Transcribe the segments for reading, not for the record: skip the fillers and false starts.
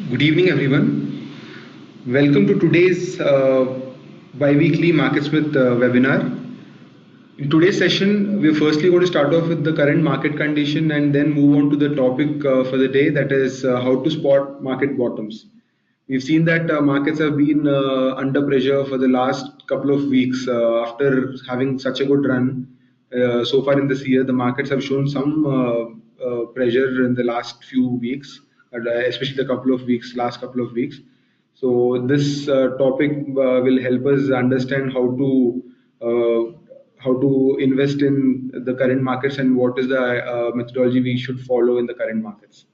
Good evening, everyone. Welcome to today's bi-weekly MarketSmith webinar. In today's session, we're firstly going to start off with the current market condition and then move on to the topic for the day, that is how to spot market bottoms. We've seen that markets have been under pressure for the last couple of weeks after having such a good run. So far in this year, the markets have shown some pressure in the last few weeks, especially the last couple of weeks. So this topic will help us understand how to invest in the current markets and what is the methodology we should follow in the current markets.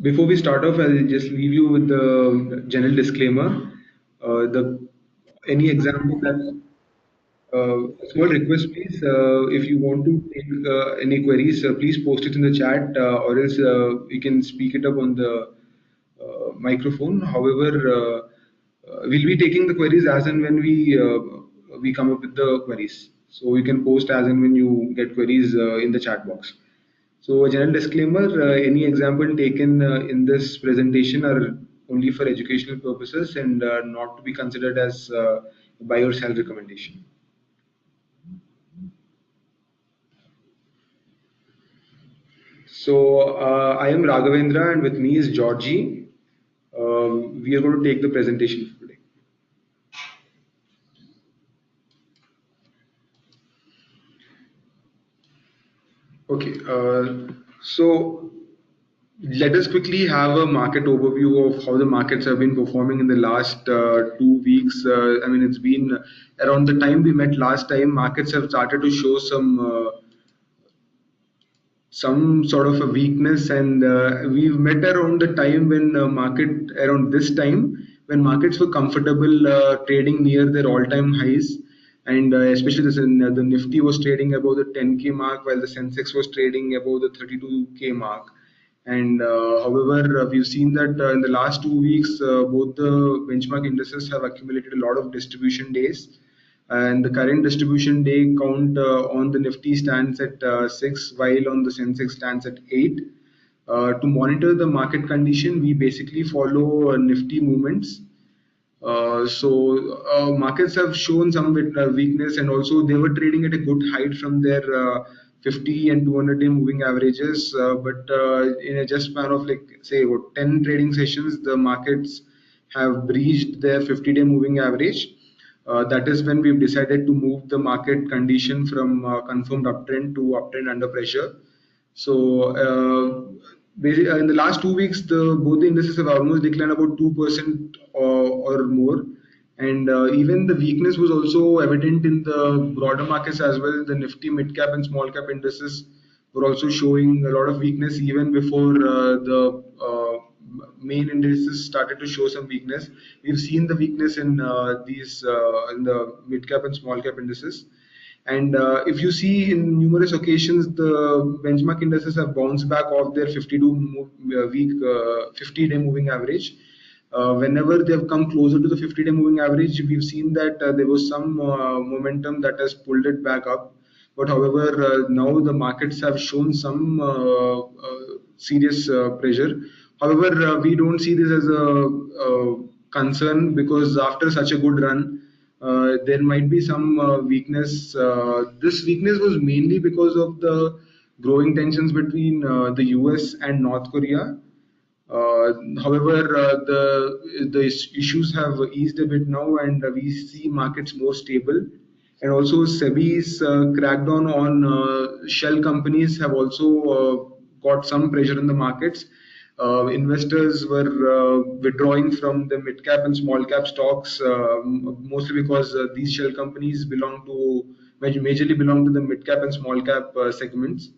Before we start off, I'll just leave you with the general disclaimer. The any example that small request, please. If you want to take any queries, please post it in the chat, or else we can speak it up on the microphone. However, we'll be taking the queries as and when we come up with the queries. So you can post as and when you get queries in the chat box. So a general disclaimer, any example taken in this presentation are only for educational purposes and not to be considered as buy or sell recommendation. So I am Raghavendra and with me is Georgie. We are going to take the presentation for today. Okay, so let us quickly have a market overview of how the markets have been performing in the last 2 weeks. I mean, it's been around the time we met last time, markets have started to show some sort of a weakness, and we've met around the time when around this time when markets were comfortable trading near their all-time highs, and especially the Nifty was trading above the 10K mark while the Sensex was trading above the 32K mark. And however, we've seen that in the last 2 weeks, both the benchmark indices have accumulated a lot of distribution days, and the current distribution day count on the Nifty stands at 6, while on the Sensex stands at 8. To monitor the market condition, we basically follow Nifty movements. Markets have shown some bit weakness, and also they were trading at a good height from their 50 and 200-day moving averages. But in a just span of like say about 10 trading sessions, the markets have breached their 50-day moving average. That is when we've decided to move the market condition from confirmed uptrend to uptrend under pressure. So basically, in the last 2 weeks, both the indices have almost declined about 2% or more, and even the weakness was also evident in the broader markets as well. The Nifty mid cap and small cap indices were also showing a lot of weakness even before the main indices started to show some weakness. We've seen the weakness in these in the mid cap and small cap indices. And if you see in numerous occasions, the benchmark indices have bounced back off their 50-day moving average. Whenever they have come closer to the 50-day moving average, we've seen that there was some momentum that has pulled it back up. But however, now the markets have shown some serious pressure. However, we don't see this as a concern, because after such a good run, there might be some weakness. This weakness was mainly because of the growing tensions between the US and North Korea. However, the issues have eased a bit now, and we see markets more stable. And also, SEBI's crackdown on shell companies have also got some pressure in the markets. Investors were withdrawing from the mid cap and small cap stocks, mostly because these shell companies majorly belong to the mid cap and small cap segments.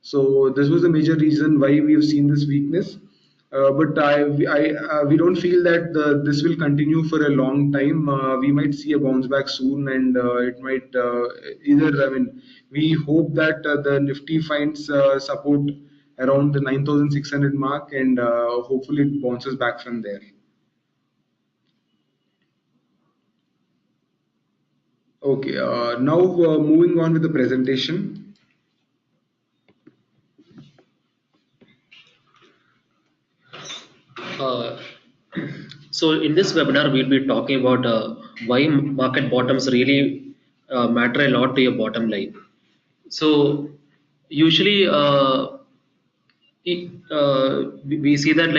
So this was the major reason why we have seen this weakness. We don't feel that this will continue for a long time. We might see a bounce back soon, and it might either. I mean, we hope that the Nifty finds support around the 9,600 mark, and hopefully it bounces back from there. Okay, now moving on with the presentation. Uh, so in this webinar, we'll be talking about why market bottoms really matter a lot to your bottom line. So usually, we see that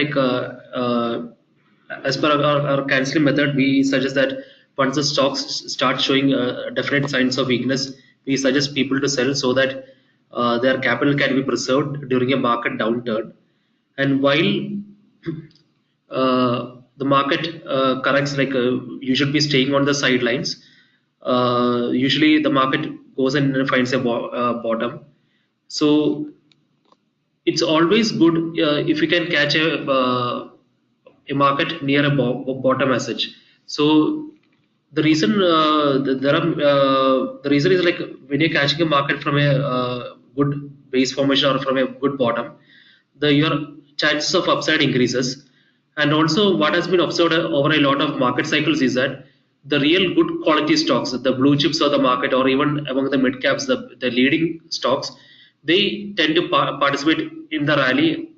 as per our canceling method, we suggest that once the stocks start showing definite signs of weakness, we suggest people to sell so that their capital can be preserved during a market downturn. And while the market corrects, you should be staying on the sidelines. Usually, the market goes and finds a bottom. So it's always good if you can catch a market near a bottom as such. So the reason the reason is like when you're catching a market from a good base formation or from a good bottom, the your chances of upside increases. And also what has been observed over a lot of market cycles is that the real good quality stocks, the blue chips of the market, or even among the mid caps, the leading stocks, they tend to participate in the rally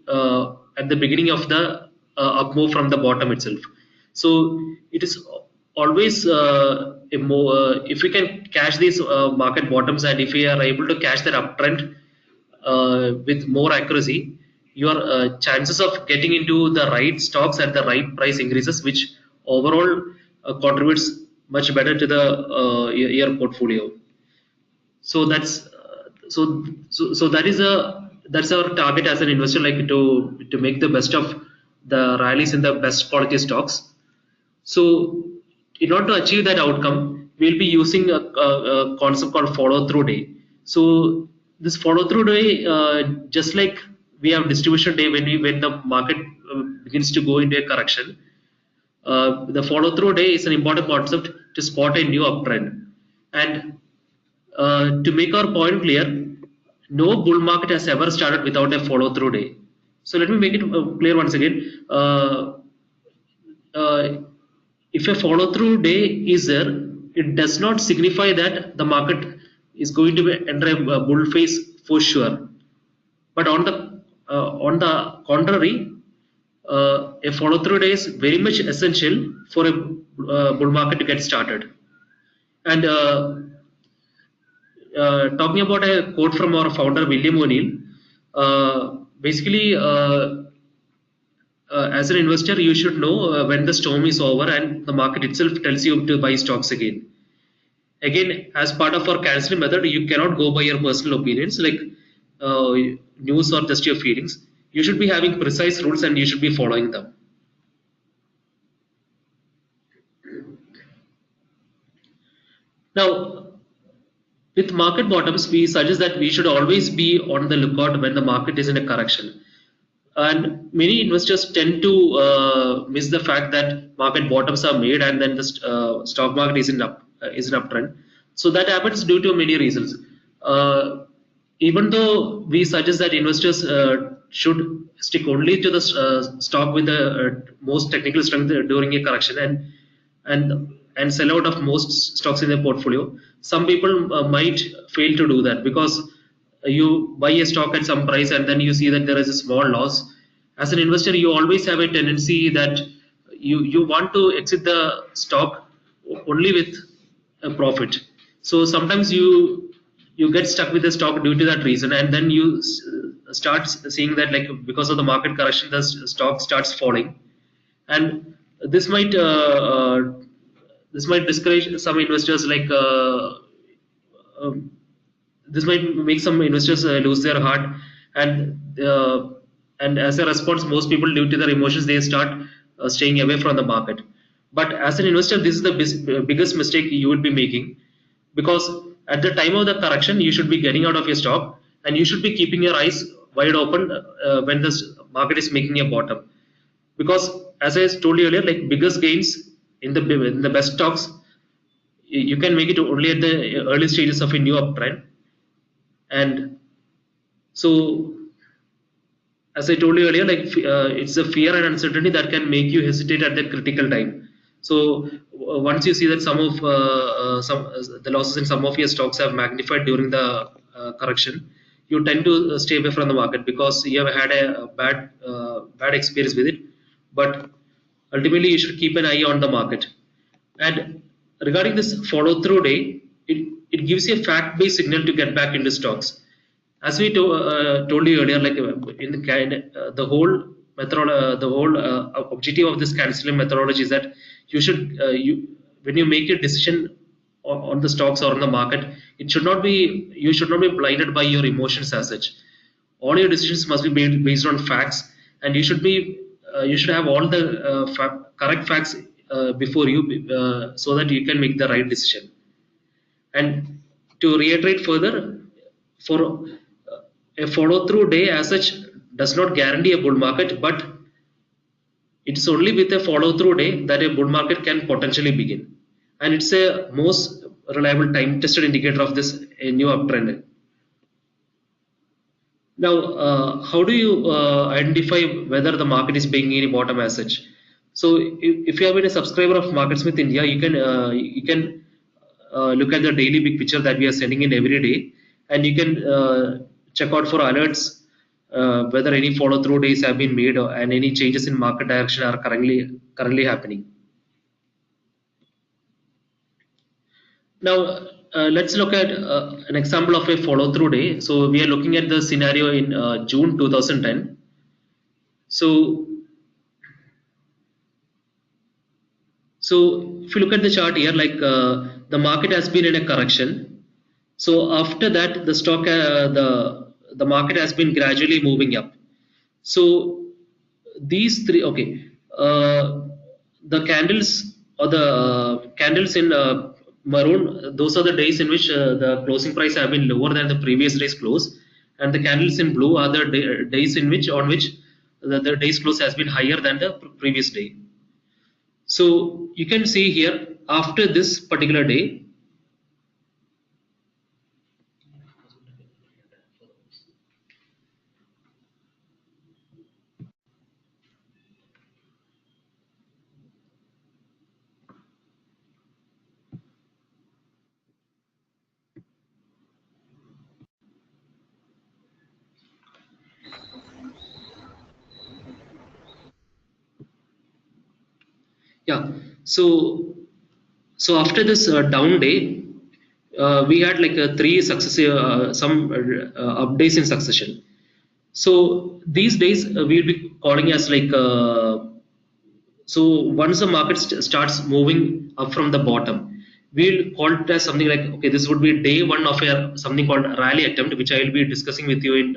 at the beginning of the up move from the bottom itself. So it is always if we can catch these market bottoms, and if we are able to catch that uptrend with more accuracy, your chances of getting into the right stocks at the right price increases, which overall contributes much better to the your portfolio. So so that is that's our target as an investor, like to make the best of the rallies in the best quality stocks. So in order to achieve that outcome, we'll be using a concept called follow through day. So this follow through day, just like we have distribution day when the market begins to go into a correction, the follow through day is an important concept to spot a new uptrend. And to make our point clear, no bull market has ever started without a follow through day. So let me make it clear once again. Uh, if a follow through day is there, it does not signify that the market is going to enter a bull phase for sure. But on the contrary, a follow through day is very much essential for a bull market to get started. And talking about a quote from our founder William O'Neill, basically, as an investor, you should know when the storm is over and the market itself tells you to buy stocks again. Again, as part of our canceling method, you cannot go by your personal opinions like uh, news or just your feelings. You should be having precise rules and you should be following them. Now, with market bottoms, we suggest that we should always be on the lookout when the market is in a correction. And many investors tend to miss the fact that market bottoms are made and then the stock market is is an uptrend. So that happens due to many reasons. Uh, Even though we suggest that investors should stick only to the stock with the most technical strength during a correction, and sell out of most stocks in their portfolio, some people might fail to do that because you buy a stock at some price and then you see that there is a small loss. As an investor, you always have a tendency that you want to exit the stock only with a profit. So sometimes you get stuck with the stock due to that reason, and then you start seeing that like because of the market correction, the stock starts falling, and this might uh, this might discourage some investors um, this might make some investors lose their heart, and uh, and as a response, most people due to their emotions they start staying away from the market. But as an investor, this is the biggest mistake you would be making, because at the time of the correction you should be getting out of your stock and you should be keeping your eyes wide open when the market is making a bottom, because as I told you earlier, like biggest gains in the best stocks, you can make it only at the early stages of a new uptrend. And so as I told you earlier, like it's the fear and uncertainty that can make you hesitate at that critical time. So once you see that the losses in some of your stocks have magnified during the correction, you tend to stay away from the market because you have had a bad experience with it. but ultimately you should keep an eye on the market. And regarding this follow through day, it gives you a fact based signal to get back into stocks. As we told you earlier, like in the whole method, the whole objective of this canceling methodology is that you should when you make a decision on the stocks or on the market, you should not be blinded by your emotions as such. All your decisions must be made based on facts, and you should have all the correct facts before you, so that you can make the right decision. And to reiterate further, for a follow through day as such does not guarantee a bull market, but it's only with a follow through day that a bull market can potentially begin, and it's a most reliable time tested indicator of this a new uptrend. Now, how do you identify whether the market is beginning any bottom as such? So, if you have been a subscriber of MarketSmith India, you can look at the daily big picture that we are sending in every day, and you can check out for alerts whether any follow through days have been made, and any changes in market direction are currently happening. Now, let's look at an example of a follow through day. So we are looking at the scenario in June 2010. So if you look at the chart here, like the market has been in a correction. So after that, the stock, the market has been gradually moving up. So these three, okay, the candles or the candles in maroon, those are the days in which the closing price have been lower than the previous day's close, and the candles in blue are the days in which the day's close has been higher than the previous day. So you can see here after this particular day, yeah. So after this down day, we had like three successive updates in succession. So these days we'll be calling as like so once the market starts moving up from the bottom, we'll call it as something like, okay, this would be day one of a something called rally attempt, which I will be discussing with you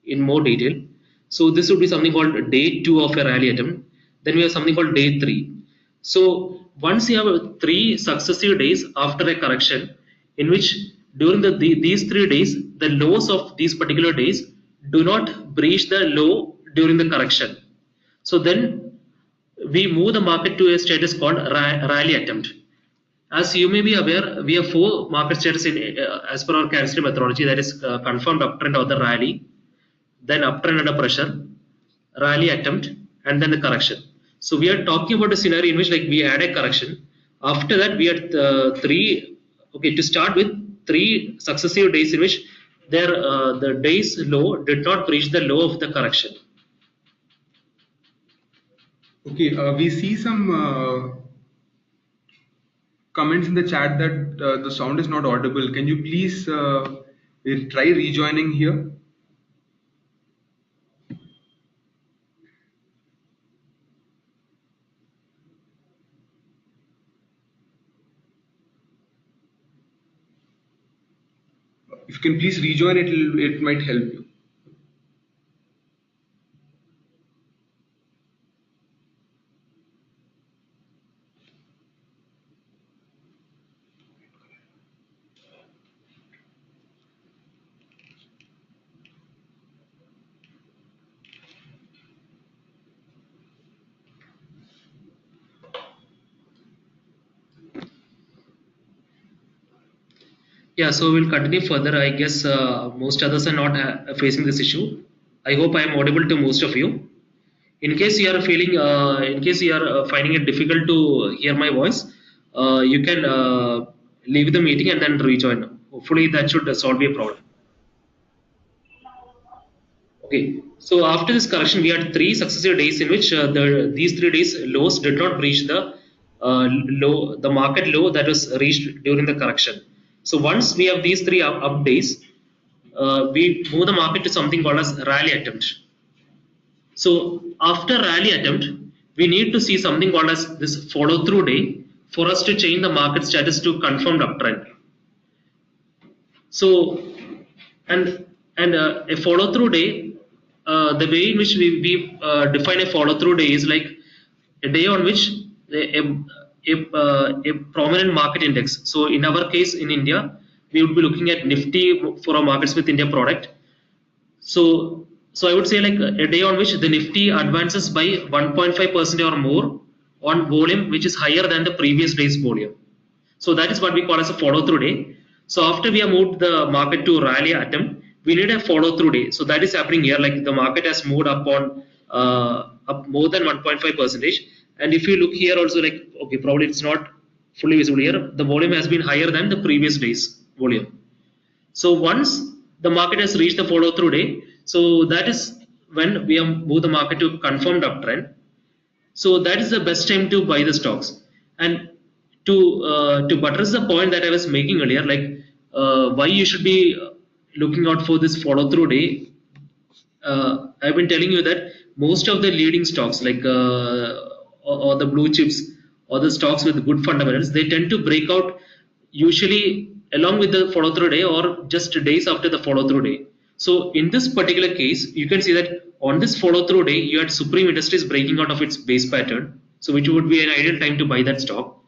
in more detail. So this would be something called day two of a rally attempt. Then we have something called day three. So once you have three successive days after a correction, in which during these 3 days, the lows of these particular days do not breach the low during the correction. So then we move the market to a status called rally attempt. As you may be aware, we have four market status as per our candlestick methodology, that is confirmed uptrend or the rally, then uptrend under pressure, rally attempt, and then the correction. So we are talking about a scenario in which like we had a correction. After that, we had to start with three successive days in which the day's low did not breach the low of the correction. Okay, we see some comments in the chat that the sound is not audible. Can you please try rejoining here? If you can please rejoin, it might help you. Yeah, so we'll continue further. I guess most others are not facing this issue. I hope I am audible to most of you. In case you are finding it difficult to hear my voice, you can leave the meeting and then rejoin. Hopefully that should solve your problem. Okay, so after this correction, we had 3 successive days in which these 3 days lows did not breach the market low that was reached during the correction. So once we have these three up days, we move the market to something called as rally attempt. So after rally attempt, we need to see something called as this follow through day for us to change the market status to confirmed uptrend. So and a follow through day, the way in which we define a follow through day is like a day on which a prominent market index. So in our case in India, we would be looking at Nifty for a MarketSmith India product. So I would say like a day on which the Nifty advances by 1.5% or more on volume which is higher than the previous day's volume. So that is what we call as a follow through day. So after we have moved the market to rally attempt, we need a follow through day. So that is happening here. Like the market has moved up on up more than 1.5 percentage. And if you look here also, like okay, probably it's not fully visible here. The volume has been higher than the previous day's volume. So once the market has reached the follow through day, so that is when we have moved the market to confirmed uptrend. So that is the best time to buy the stocks. And to buttress the point that I was making earlier, like why you should be looking out for this follow through day. I've been telling you that most of the leading stocks, like or the blue chips or the stocks with good fundamentals, they tend to break out usually along with the follow through day or just days after the follow through day. So in this particular case, you can see that on this follow through day, you had Supreme Industries breaking out of its base pattern, so which would be an ideal time to buy that stock.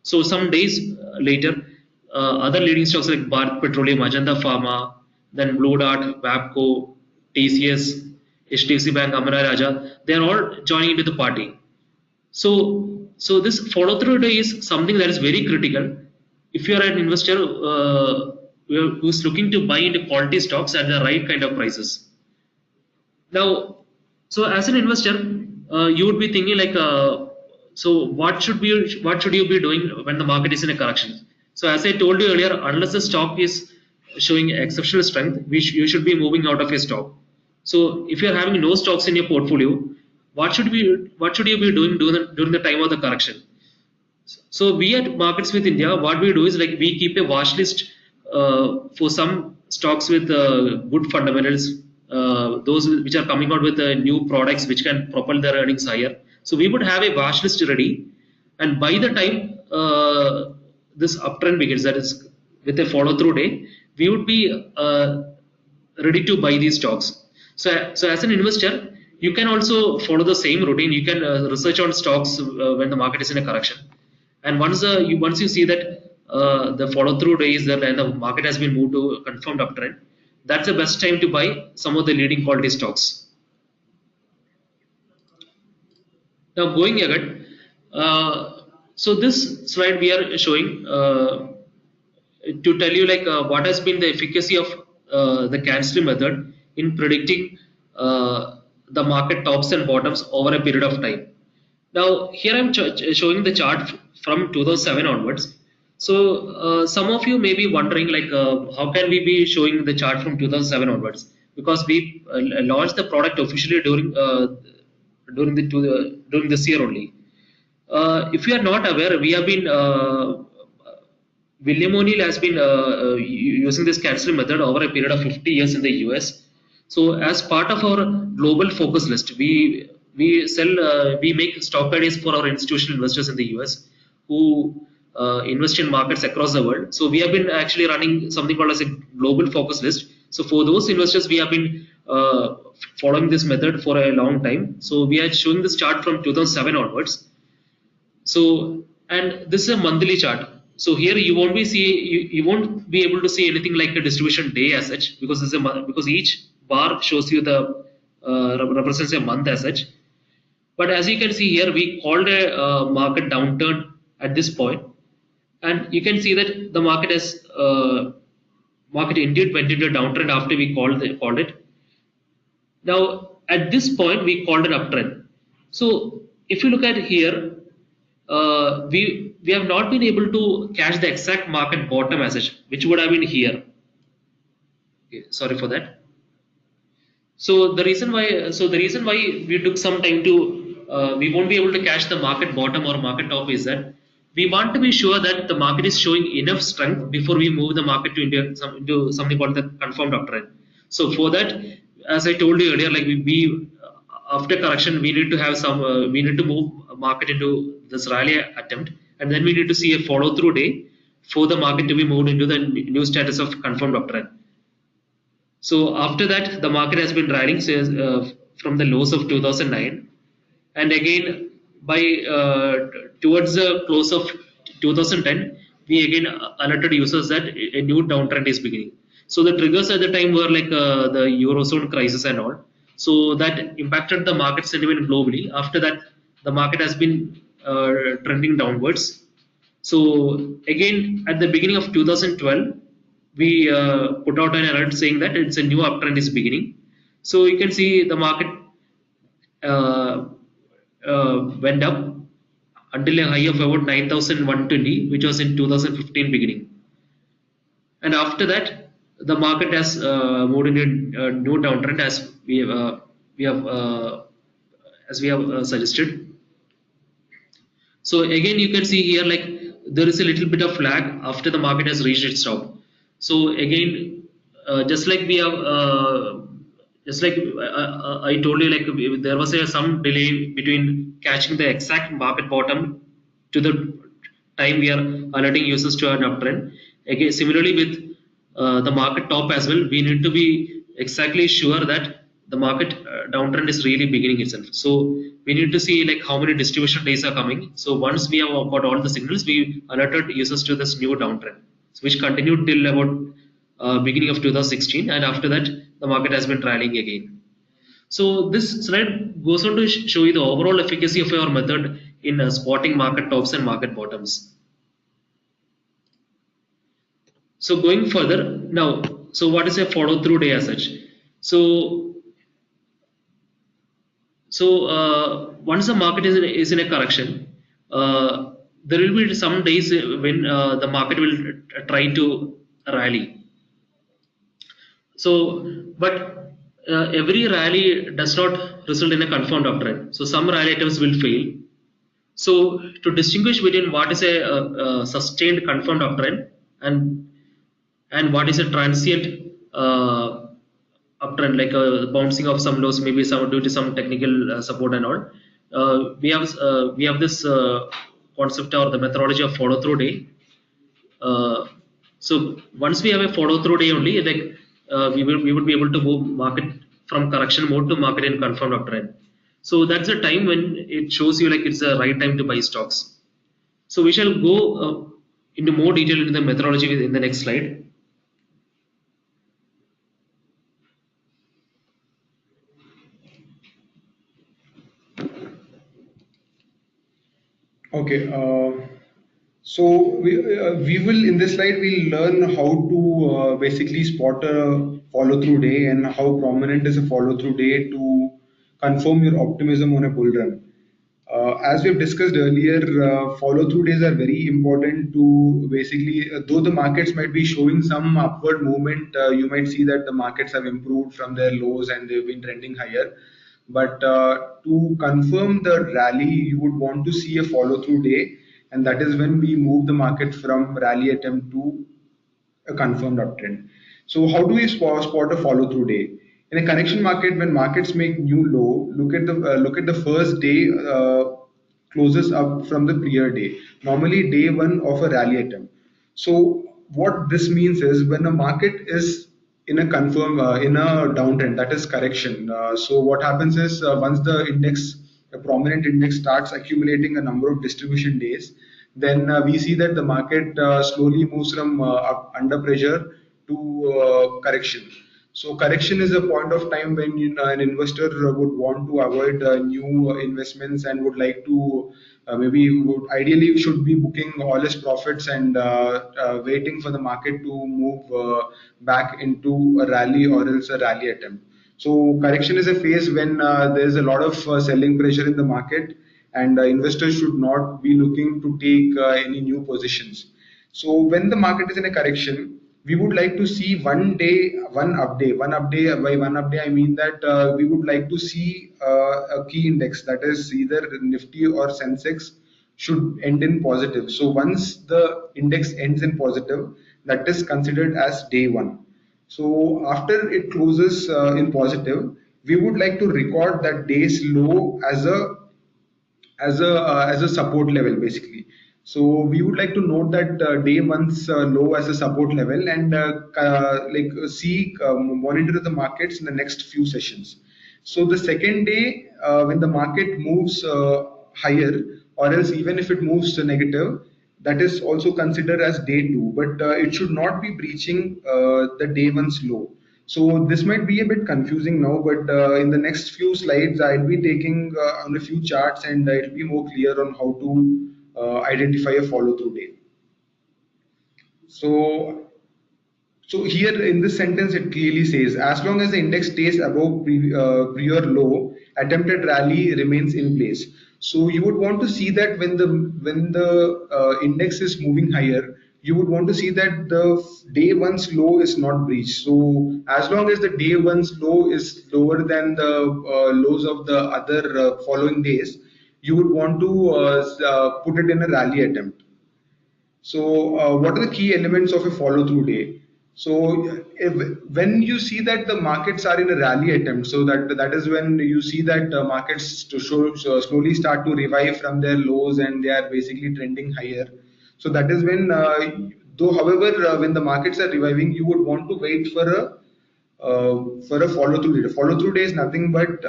So some days later, other leading stocks like Bharat Petroleum, Ajanta Pharma, then Blue Dart, Wabco, TCS, HDFC Bank, Amara Raja, they are all joining into the party. So this follow through day is something that is very critical. If you are an investor who's looking to buy into quality stocks at the right kind of prices. Now, so as an investor, you would be thinking like, so what should you be doing when the market is in a correction? So as I told you earlier, unless the stock is showing exceptional strength, you should be moving out of your stock. So if you are having no stocks in your portfolio, what should you be doing during the time of the correction? So we at MarketSmith India, what we do is like we keep a watch list for some stocks with good fundamentals, those which are coming out with new products which can propel their earnings higher. So we would have a watch list ready, and by the time this uptrend begins, that is with a follow through day, we would be ready to buy these stocks. So as an investor, you can also follow the same routine. You can research on stocks when the market is in a correction, and once you see that the follow through day is there and the market has been moved to a confirmed uptrend, that's the best time to buy some of the leading quality stocks. Now going ahead, so this slide we are showing to tell you like what has been the efficacy of the candlestick method in predicting the market tops and bottoms over a period of time. Now here I'm showing the chart from 2007 onwards. So some of you may be wondering like how can we be showing the chart from 2007 onwards, because we launched the product officially during this year only. If you are not aware, we have been William O'Neill has been using this candlestick method over a period of 50 years in the US. So as part of our global focus list, we make stock ideas for our institutional investors in the US who invest in markets across the world. So we have been actually running something called as a global focus list. So for those investors, we have been following this method for a long time. So we are showing this chart from 2007 onwards. So, and this is a monthly chart. So here you won't be able to see anything like a distribution day as such, because because each bar shows you the represents a month as such. But as you can see here, we called a market downturn at this point, and you can see that the market has market indeed went into a downtrend after we called it. Now at this point we called an uptrend. So if you look at here, we have not been able to catch the exact market bottom as such, which would have been here. Okay, sorry for that. So the reason why we took some time to we won't be able to catch the market bottom or market top is that we want to be sure that the market is showing enough strength before we move the market to into something called the confirmed uptrend. So for that, as I told you earlier, like we after correction we need to have some we need to move market into this rally attempt, and then we need to see a follow through day for the market to be moved into the new status of confirmed uptrend. So after that, the market has been rallying from the lows of 2009, and again by towards the close of 2010, we again alerted users that a new downtrend is beginning. So the triggers at the time were like the eurozone crisis and all. So that impacted the market sentiment globally. After that, the market has been trending downwards. So again, at the beginning of 2012, we put out an alert saying that it's a new uptrend is beginning. So you can see the market uh, went up until a high of about 9,120, which was in 2015 beginning. And after that, the market has moved into a new downtrend we have as we have suggested. So again, you can see here like there is a little bit of lag after the market has reached its top. So again, just like we have, just like I told you, like there was some delay between catching the exact market bottom to the time we are alerting users to an uptrend. Again, similarly with the market top as well, we need to be exactly sure that the market downtrend is really beginning itself. So we need to see like how many distribution days are coming. So once we have got all the signals, we alerted users to this new downtrend, which continued till about beginning of 2016, and after that the market has been rallying again. So this slide goes on to show you the overall efficacy of our method in spotting market tops and market bottoms. So going further now, so what is a follow through day as such? So once the market is in a correction, there will be some days when the market will try to rally. So, but every rally does not result in a confirmed uptrend. So some rally items will fail. So to distinguish between what is a sustained confirmed uptrend and what is a transient uptrend, like a bouncing of some lows, maybe some due to some technical support and all. We have this concept or the methodology of follow through day. So once we have a follow through day only, like we would be able to move market from correction mode to market in confirmed uptrend. So that's the time when it shows you like it's the right time to buy stocks. So we shall go into more detail into the methodology in the next slide. Okay. So we will in this slide we'll learn how to basically spot a follow through day and how prominent is a follow through day to confirm your optimism on a bull run. As we've discussed earlier, follow through days are very important to basically, though the markets might be showing some upward movement, you might see that the markets have improved from their lows and they've been trending higher. But to confirm the rally, you would want to see a follow through day, and that is when we move the market from rally attempt to a confirmed uptrend. So how do we spot a follow through day? In a correction market, when markets make new low, look at the first day closes up from the prior day. Normally, day one of a rally attempt. So what this means is when a market is in a in a downtrend, that is correction. So what happens is once the index, a prominent index starts accumulating a number of distribution days, then we see that the market slowly moves from under pressure to correction. So correction is a point of time when an investor would want to avoid new investments and would like to maybe would ideally should be booking all his profits and waiting for the market to move back into a rally or else a rally attempt. So correction is a phase when there is a lot of selling pressure in the market, and investors should not be looking to take any new positions. So when the market is in a correction, we would like to see one day, one update. One update, by one update, I mean that we would like to see a key index, that is either Nifty or Sensex, should end in positive. So once the index ends in positive, that is considered as day one. So after it closes in positive, we would like to record that day's low as a support level basically. So we would like to note that day one's low as a support level, and see monitor the markets in the next few sessions. So the second day, when the market moves higher, or else even if it moves to negative, that is also considered as day two, but it should not be breaching the day one's low. So this might be a bit confusing now, but in the next few slides, I'll be taking on a few charts, and it'll be more clear on how to identify a follow through day. So so here in this sentence, it clearly says, as long as the index stays above prior low, attempted rally remains in place. So you would want to see that when the index is moving higher, you would want to see that the day one's low is not breached. So as long as the day one's low is lower than the lows of the other following days, you would want to put it in a rally attempt. So, what are the key elements of a follow through day? So, when you see that the markets are in a rally attempt, so that is when you see that markets slowly start to revive from their lows, and they are basically trending higher. So that is when, though, however, when the markets are reviving, you would want to wait for a follow through day. Follow through day is nothing but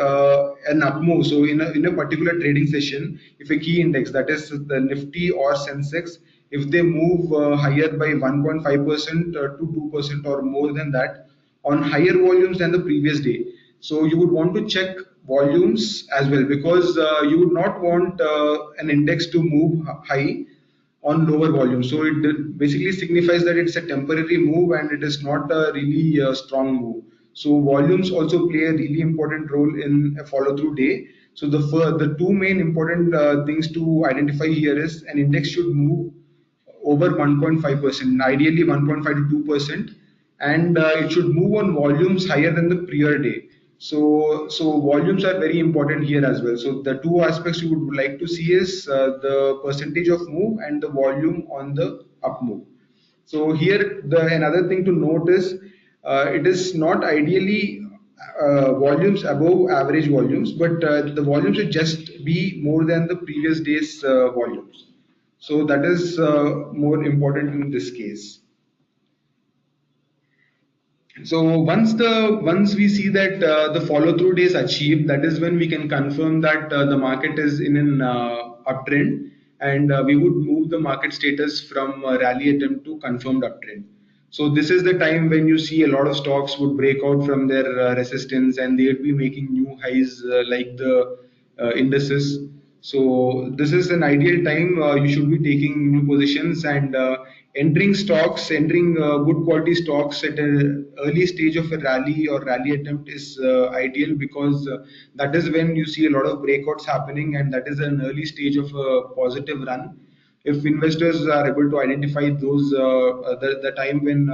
an up move. So in a particular trading session, if a key index, that is the Nifty or Sensex, if they move higher by 1.5% to 2% or more than that on higher volumes than the previous day, so you would want to check volumes as well, because you would not want an index to move high on lower volume. So it basically signifies that it's a temporary move and it is not a really strong move. So volumes also play a really important role in a follow through day. So the two main important things to identify here is an index should move over 1.5%, ideally 1.5 to 2%, and it should move on volumes higher than the prior day. So volumes are very important here as well. So the two aspects you would like to see is the percentage of move and the volume on the up move. So here the another thing to note is it is not ideally volumes above average volumes, but the volumes should just be more than the previous day's volumes. So that is more important in this case. So once we see that the follow through day is achieved, that is when we can confirm that the market is in an uptrend, and we would move the market status from rally attempt to confirmed uptrend. So this is the time when you see a lot of stocks would break out from their resistance, and they would be making new highs like the indices. So this is an ideal time you should be taking new positions and entering stocks, entering good quality stocks at an early stage of a rally or rally attempt is ideal, because that is when you see a lot of breakouts happening, and that is an early stage of a positive run. If investors are able to identify those the time when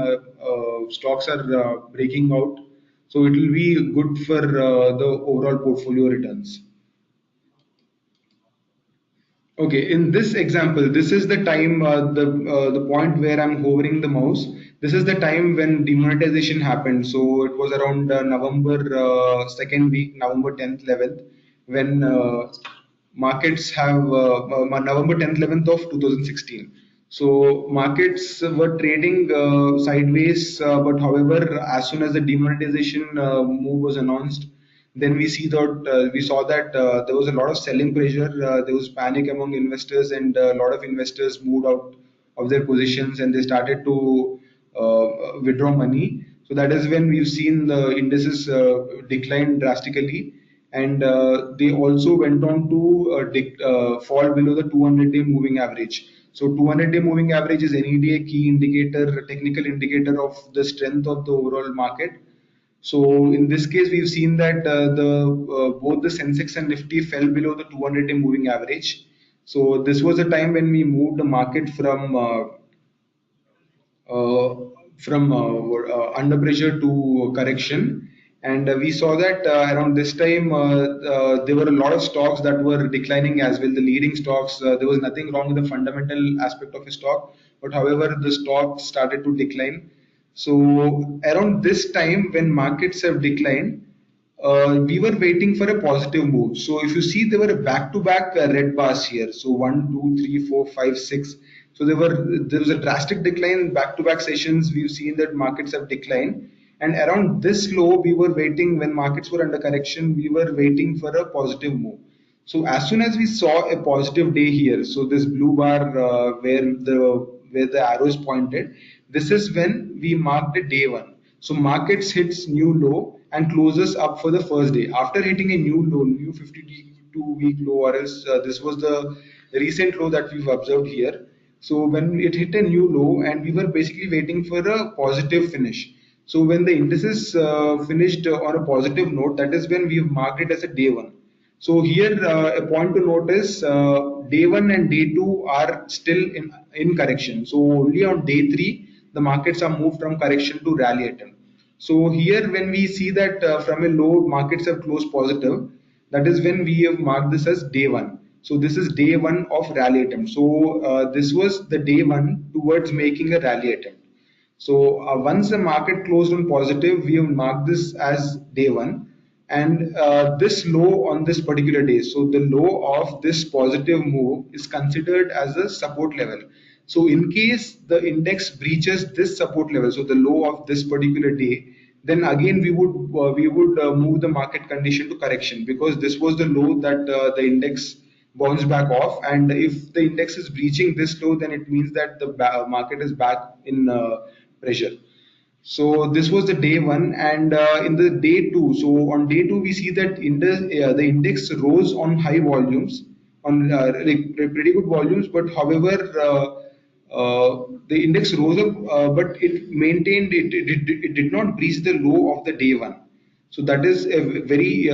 stocks are breaking out, so it will be good for the overall portfolio returns. Okay, in this example, this is the time, the point where I'm hovering the mouse. This is the time when demonetization happened. So it was around November second week, November 10th, 11th, when markets have November 10th, 11th of 2016. So markets were trading sideways, but however, as soon as the demonetization move was announced, then we saw that there was a lot of selling pressure. There was panic among investors, and a lot of investors moved out of their positions, and they started to withdraw money. So that is when we've seen the indices decline drastically, and they also went on to fall below the 200-day moving average. So 200-day moving average is any day key indicator, technical indicator of the strength of the overall market. So in this case, we've seen that the both the Sensex and Nifty fell below the 200-day moving average. So this was a time when we moved the market from uh, from under pressure to correction. And we saw that around this time there were a lot of stocks that were declining as well. The leading stocks, there was nothing wrong with the fundamental aspect of a stock, but however, the stock started to decline. So around this time, when markets have declined, we were waiting for a positive move. So if you see, there were back-to-back red bars here. So 1, 2, 3, 4, 5, 6. So there was a drastic decline back-to-back sessions. We've seen that markets have declined, and around this low, we were waiting when markets were under correction. We were waiting for a positive move. So as soon as we saw a positive day here, so this blue bar where the arrows pointed, this is when we marked a day one. So markets hits new low and closes up for the first day after hitting a new low, new 52-week low, or else this was the recent low that we've observed here. So when it hit a new low, and we were basically waiting for a positive finish. So when the indices finished on a positive note, that is when we've marked it as a day one. So here a point to note is day one and day two are still in correction. So only on day three the markets are moved from correction to rally attempt. So here when we see that from a low markets have closed positive, that is when we have marked this as day one. So this is day one of rally attempt. So this was the day one towards making a rally attempt. So once the market closed on positive, we have marked this as day one, and this low on this particular day. So the low of this positive move is considered as a support level. So in case the index breaches this support level, so the low of this particular day, then again we would move the market condition to correction, because this was the low that the index bounce back off. And if the index is breaching this low, then it means that the market is back in pressure. So this was the day one, and in the day two. So on day two, we see that the index rose on high volumes, on pretty good volumes. But however, the index rose up, but it maintained it did not breach the low of the day one. So that is a very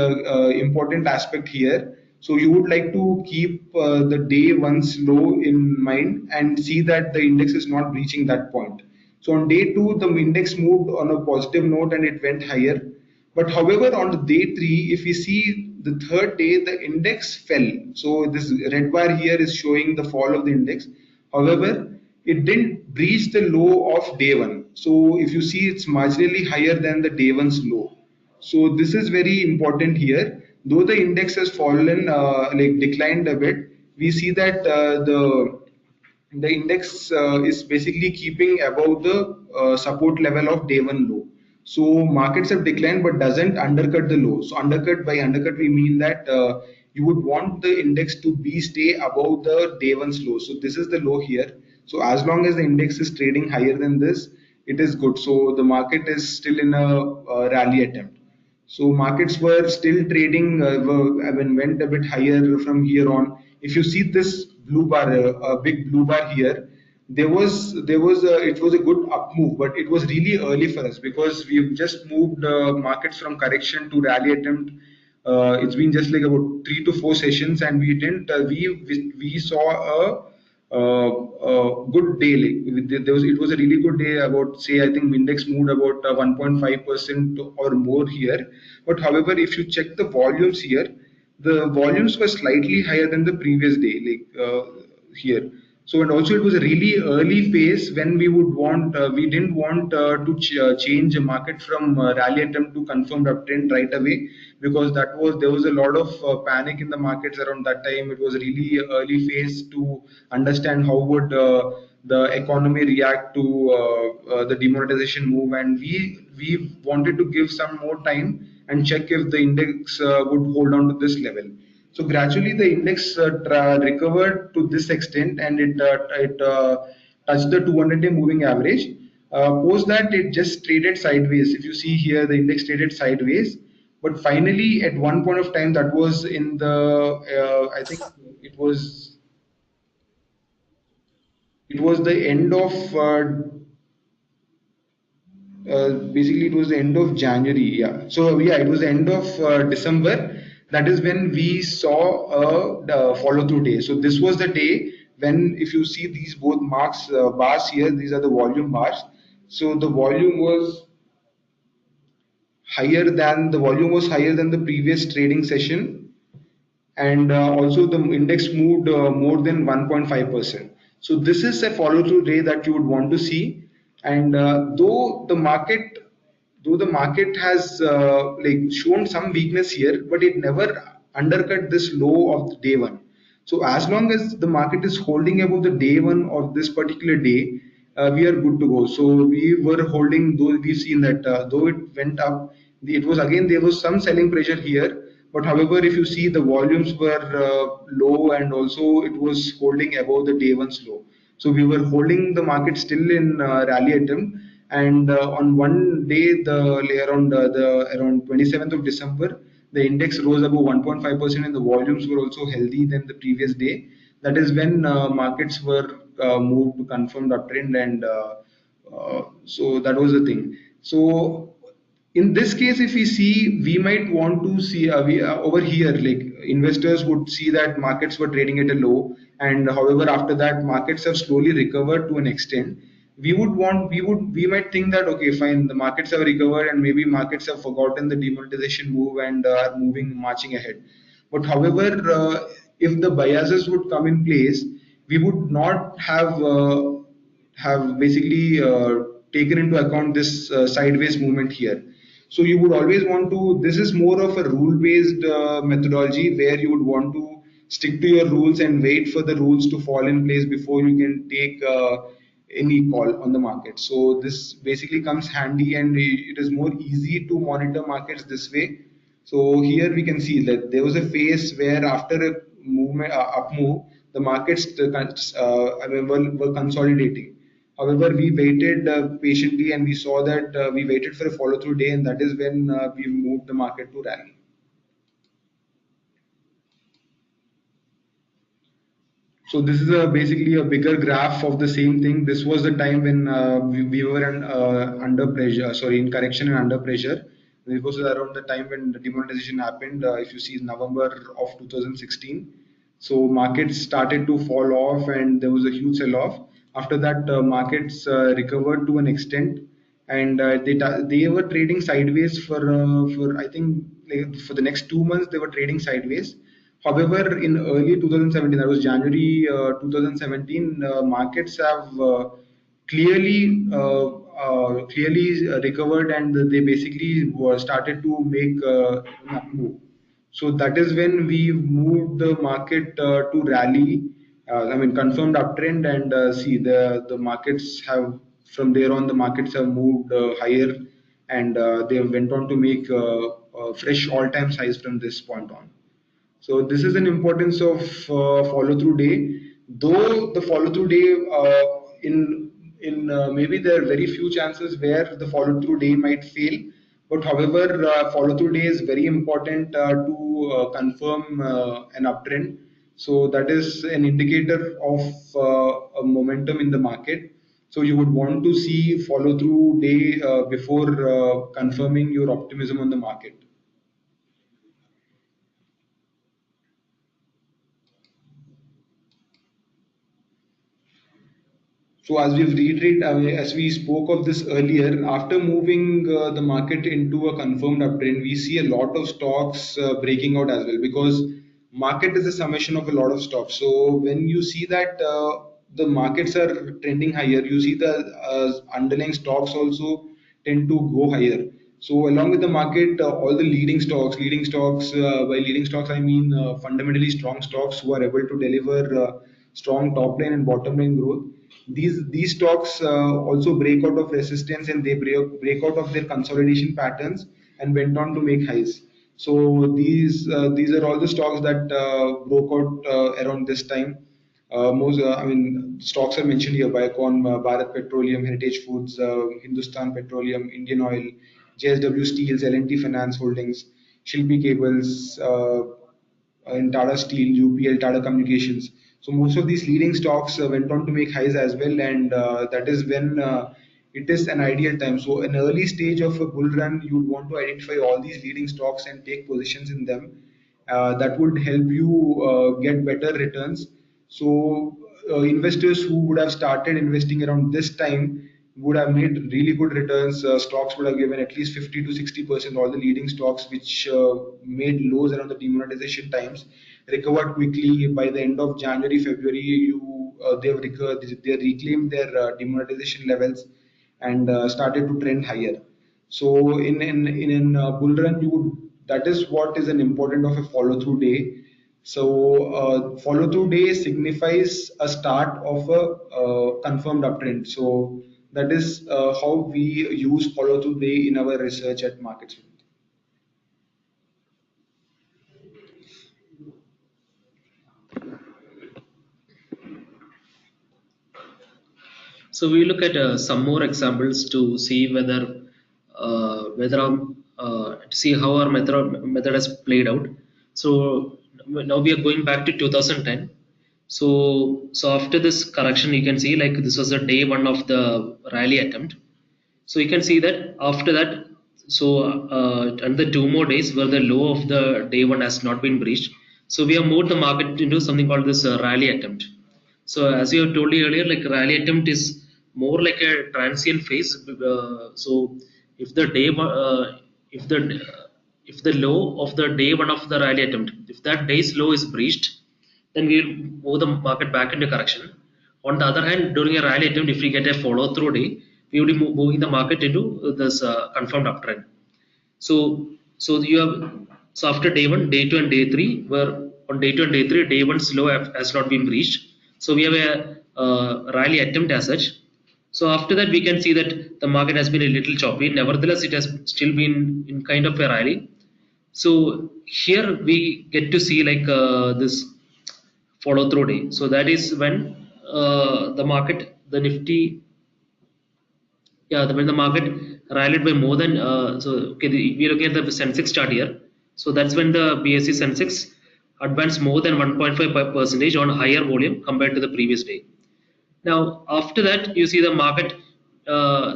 important aspect here. So you would like to keep the day one's low in mind and see that the index is not breaching that point. So on day two, the index moved on a positive note and it went higher. But however, on the day three, if we see the third day, the index fell. So this red bar here is showing the fall of the index. However, it didn't breach the low of day one. So if you see, it's marginally higher than the day one's low. So this is very important here. Though the index has fallen, like declined a bit, we see that the index is basically keeping above the support level of day one low. So markets have declined but doesn't undercut the low. So undercut we mean that you would want the index to be stay above the day one's low. So this is the low here. So as long as the index is trading higher than this, it is good. So the market is still in a rally attempt. So markets were still trading, went a bit higher from here on. If you see this blue bar, a big blue bar here, it was a good up move, but it was really early for us because we've just moved markets from correction to rally attempt. It's been just like about 3 to 4 sessions, and we didn't. We saw a good day. Like it was a really good day. About, say, I think index moved about 1.5% or more here. But however, if you check the volumes here, the volumes were slightly higher than the previous day, like here. So, and also it was a really early phase when we didn't want to change the market from rally attempt to confirmed uptrend right away, because there was a lot of panic in the markets around that time. It was a really early phase to understand how would the economy react to the demonetization move, and we wanted to give some more time and check if the index would hold on to this level. So gradually the index recovered to this extent, and it touched the 200-day moving average. Post that, it just traded sideways. If you see here, the index traded sideways, but finally at one point of time, that was in the I think it was it was the end of basically it was the end of January. Yeah. So yeah, it was the end of December. That is when we saw a follow through day. So this was the day when, if you see these both marks bars here, these are the volume bars. So the volume was higher than the previous trading session, and also the index moved more than 1.5%. So this is a follow through day that you would want to see. And though the market has like shown some weakness here, but it never undercut this low of day one. So as long as the market is holding above the day one of this particular day, we are good to go. So we were holding, though we've seen that though it went up, it was again there was some selling pressure here. But however, if you see the volumes were low, and also it was holding above the day one's low. So we were holding the market still in rally attempt. And on one day, around 27th of December, the index rose above 1.5%, and the volumes were also healthy than the previous day. That is when markets were moved to confirmed uptrend, and so that was the thing. So in this case, if we see, we might want to see over here, like investors would see that markets were trading at a low, and however after that markets have slowly recovered to an extent. We might think that okay, fine, the markets have recovered, and maybe markets have forgotten the demonetization move and are moving marching ahead. But however, if the biases would come in place, we would not have basically taken into account this sideways movement here. So you would always want to, this is more of a rule based methodology, where you would want to stick to your rules and wait for the rules to fall in place before you can take any call on the market. So this basically comes handy, and it is more easy to monitor markets this way. So here we can see that there was a phase where after a movement, up move, the markets were consolidating. However, we waited patiently, and we saw that we waited for a follow through day, and that is when we moved the market to rally. So this is basically a bigger graph of the same thing. This was the time when we were under pressure, sorry, in correction and under pressure. It was around the time when the demonetization happened. If you see November of 2016, so markets started to fall off, and there was a huge sell-off. After that, markets recovered to an extent, and they were trading sideways for I think like, for the next 2 months they were trading sideways. However, in early 2017, that was January 2017, markets have clearly recovered, and they basically started to make an up move. So that is when we moved the market to rally. I mean, confirmed uptrend, and see the markets have, from there on the markets have moved higher, and they went on to make fresh all-time highs from this point on. So this is an importance of follow through day. Though the follow through day in maybe there are very few chances where the follow through day might fail, but however follow through day is very important to confirm an uptrend. So that is an indicator of a momentum in the market. So you would want to see follow through day before confirming your optimism on the market. So as we've reiterated, as we spoke of this earlier, after moving the market into a confirmed uptrend, we see a lot of stocks breaking out as well, because market is a summation of a lot of stocks. So when you see that the markets are trending higher, you see the underlying stocks also tend to go higher. So along with the market, all the by leading stocks I mean fundamentally strong stocks who are able to deliver strong top line and bottom line growth. These stocks also break out of resistance, and they break out of their consolidation patterns and went on to make highs. So these are all the stocks that broke out around this time. I mean, stocks are mentioned here: Biocon, Bharat Petroleum, Heritage Foods, Hindustan Petroleum, Indian Oil, JSW Steels, L&T Finance Holdings, Shilpi Cables, in Tata Steel, UPL, Tata Communications. So most of these leading stocks went on to make highs as well, and that is when it is an ideal time. So an early stage of a bull run, you would want to identify all these leading stocks and take positions in them. That would help you get better returns. So investors who would have started investing around this time would have made really good returns. Stocks would have given at least 50 to 60%. All the leading stocks which made lows around the demonetization times recovered quickly. By the end of January, February, they reclaimed their demonetization levels and started to trend higher. So in bull run, you would, that is what is an important of a follow through day. So follow through day signifies a start of a confirmed uptrend. So that is how we use follow through day in our research at MarketSmith. So we look at some more examples to see whether to see how our method has played out. So now we are going back to 2010. So after this correction, you can see like this was the day one of the rally attempt. So you can see that after that, so another 2 more days where the low of the day one has not been breached. So we have moved the market into something called this rally attempt. So as you have told you earlier, like rally attempt is more like a transient phase. So if the day if the if the low of the day one of the rally attempt, if that day's low is breached, then we'll move the market back into correction. On the other hand, during a rally attempt, if we get a follow through day, we will be moving the market into this confirmed uptrend. So you have, so after day one, day two, and day three, where on day two and day three, day one's low has not been breached. So we have a rally attempt as such. So after that, we can see that the market has been a little choppy. Nevertheless, it has still been in kind of a rally. So here we get to see like this follow through day. So that is when the market, the Nifty, yeah, when the market rallied by more than so okay, we are looking at the Sensex chart here. So that's when the BSE Sensex advanced more than 1.5 percentage on higher volume compared to the previous day. Now after that, you see the market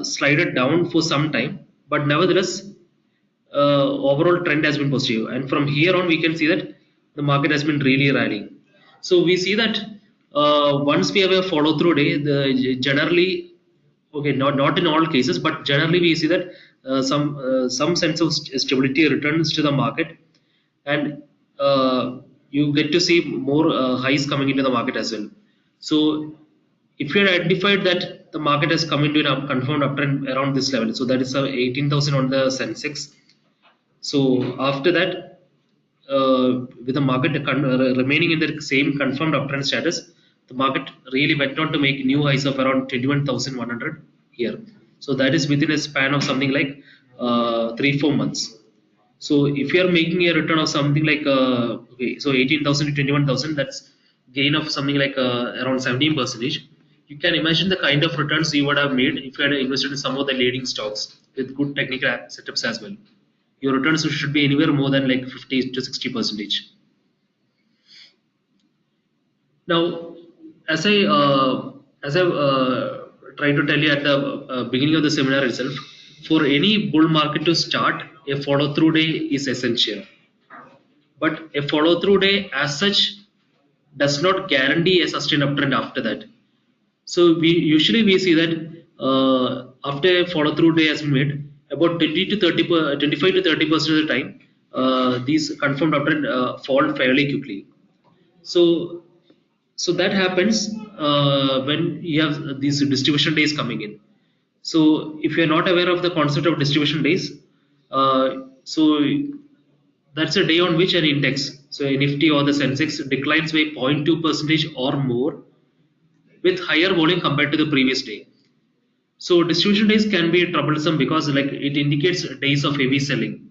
slided down for some time, but nevertheless overall trend has been positive, and from here on we can see that the market has been really rallying. So we see that once we have a follow through day, the generally, okay, not in all cases, but generally we see that some sense of stability returns to the market, and you get to see more highs coming into the market as well. So if you had identified that the market has come into a confirmed uptrend around this level, so that is 18,000 on the Sensex. So after that, with the market remaining in the same confirmed uptrend status, the market really went on to make new highs of around 21,100 here. So that is within a span of something like 3-4 months. So if you are making a return of something like okay, so 18,000 to 21,000, that's gain of something like around 17 percentage. You can imagine the kind of returns you would have made if you had invested in some of the leading stocks with good technical setups as well. Your returns should be anywhere more than like 50 to 60 percentage. Now, as I tried to tell you at the beginning of the seminar itself, for any bull market to start, a follow through day is essential. But a follow through day as such does not guarantee a sustained uptrend after that. So we see that after a follow through day has been made, about 20 to 30 25 to 30% of the time, these confirmed uptrend fall fairly quickly. So so that happens when you have these distribution days coming in. So if you are not aware of the concept of distribution days, so that's a day on which an index, so a Nifty or the Sensex, declines by 0.2 percentage or more with higher volume compared to the previous day. So distribution days can be troublesome because like it indicates days of heavy selling.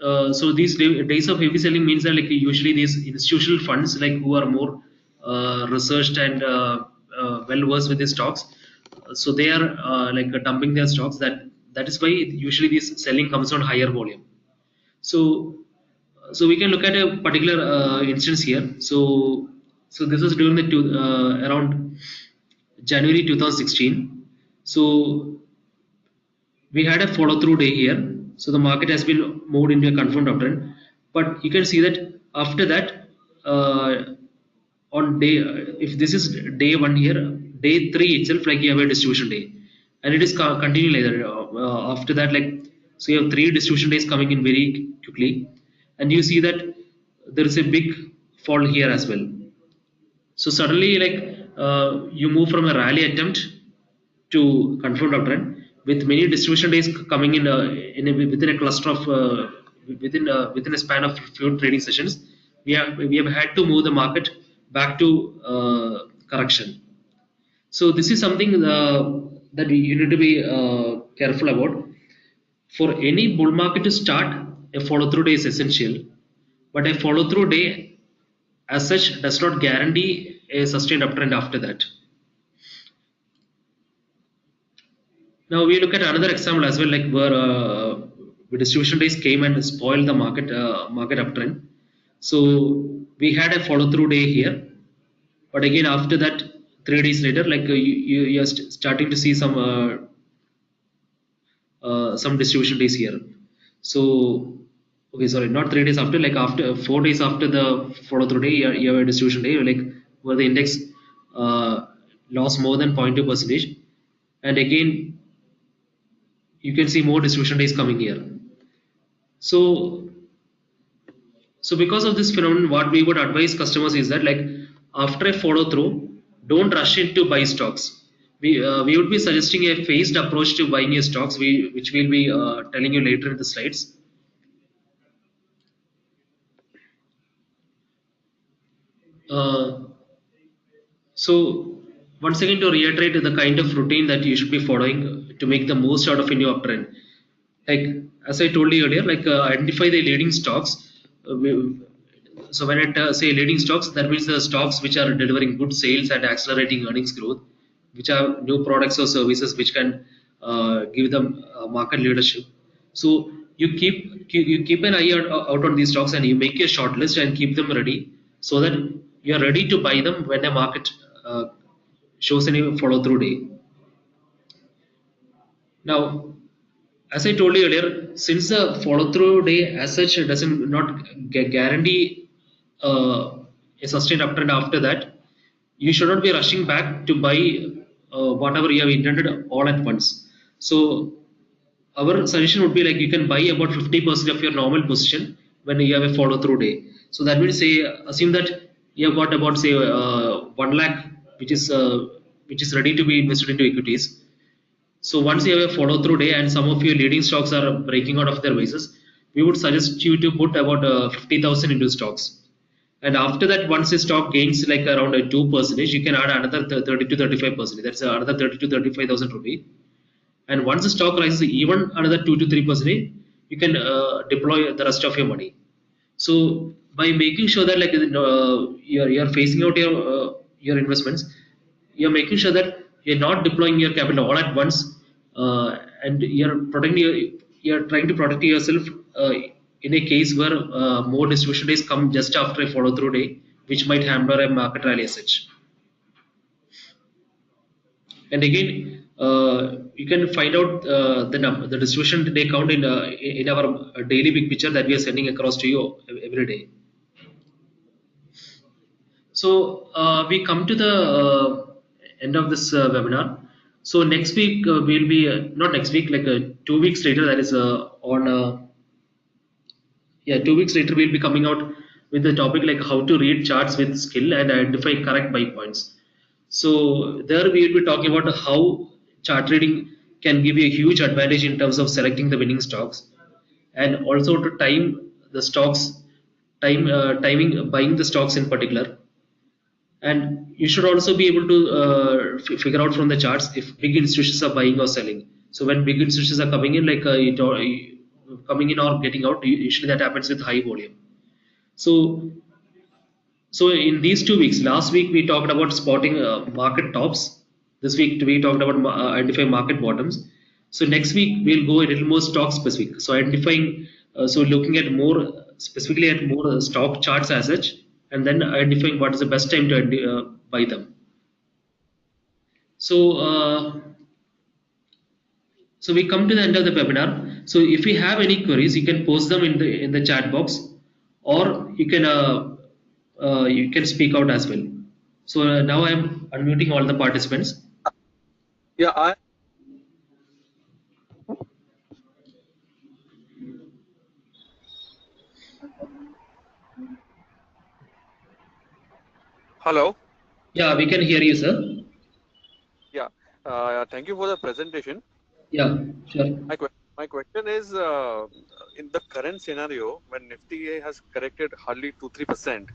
So these days of heavy selling means that like usually these institutional funds like who are more researched and well versed with the stocks, so they are like dumping their stocks. That is why usually this selling comes on higher volume. So so we can look at a particular instance here. So this was during the around January 2016. So we had a follow through day here. So the market has been moved into a confirmed uptrend, but you can see that after that, on day if this is day one here, day three itself, like you have a distribution day. and it is continuing later. After that, like, so you have 3 distribution days coming in very quickly, and you see that there is a big fall here as well. So suddenly, like, you move from a rally attempt to confirmed uptrend with many distribution days coming within a cluster of within a span of few trading sessions. We have had to move the market back to correction. So this is something that you need to be careful about. For any bull market to start, a follow through day is essential, but a follow through day as such does not guarantee a sustained uptrend after that. Now we look at another example as well, like where distribution days came and spoiled the market uptrend. So we had a follow through day here, but again after that, 3 days later, like you're starting to see some distribution days here. So okay, sorry, not 3 days after, like after 4 days after the follow through day, you have a distribution day, like where the index lost more than 0.2 percentage, and again you can see more distribution days coming here. So, so because of this phenomenon, what we would advise customers is that, like, after a follow through, don't rush into buy stocks. We would be suggesting a phased approach to buying your stocks, which we'll be telling you later in the slides. Uh, so once again, to reiterate the kind of routine that you should be following to make the most out of a new uptrend. Like as I told you earlier, like identify the leading stocks. So when I say leading stocks, that means the stocks which are delivering good sales and accelerating earnings growth, which have new products or services which can give them market leadership. So you keep an eye out on these stocks and you make a short list and keep them ready so that you are ready to buy them when the market shows any follow through day. Now, as I told you earlier, since the follow through day as such doesn't not guarantee a sustained uptrend after that, you should not be rushing back to buy whatever you have intended all at once. So our suggestion would be like you can buy about 50% of your normal position when you have a follow through day. So that means say assume that you have got about say 1 lakh which is ready to be invested into equities. So once you have a follow through day and some of your leading stocks are breaking out of their bases, we would suggest you to put about 50,000 into stocks. And after that, once a stock gains like around 2%, you can add another 30 to 35%. That's another 30 to 35,000 rupee. And once the stock rises even another 2 to 3%, you can deploy the rest of your money. So by making sure that like you're phasing out your investments, you're making sure that you're not deploying your capital all at once, and you're trying to protect yourself in a case where more distribution days come just after a follow through day, which might hamper a market rally as such. And again, you can find out the distribution day count in our daily big picture that we are sending across to you every day. So we come to the end of this webinar. So next week we'll be not next week, like 2 weeks later. That is on yeah, 2 weeks later we'll be coming out with the topic like how to read charts with skill and identify correct buy points. So there we will be talking about how chart reading can give you a huge advantage in terms of selecting the winning stocks, and also to time the stocks, timing buying the stocks in particular. And you should also be able to figure out from the charts if big institutions are buying or selling. So when big institutions are coming in, like coming in or getting out, usually that happens with high volume. So so in these 2 weeks, last week we talked about spotting market tops. This week we talked about identifying market bottoms. So next week we'll go a little more stock specific. So identifying, so looking at more specifically at more stock charts as such, and then identifying what is the best time to buy them. So so we come to the end of the webinar. So if you have any queries, you can post them in the chat box, or you can speak out as well. So now I am unmuting all the participants. Yeah, Hello. Yeah, we can hear you, sir. Yeah. Thank you for the presentation. Yeah, sure. My question is, in the current scenario, when Nifty has corrected hardly 2-3%,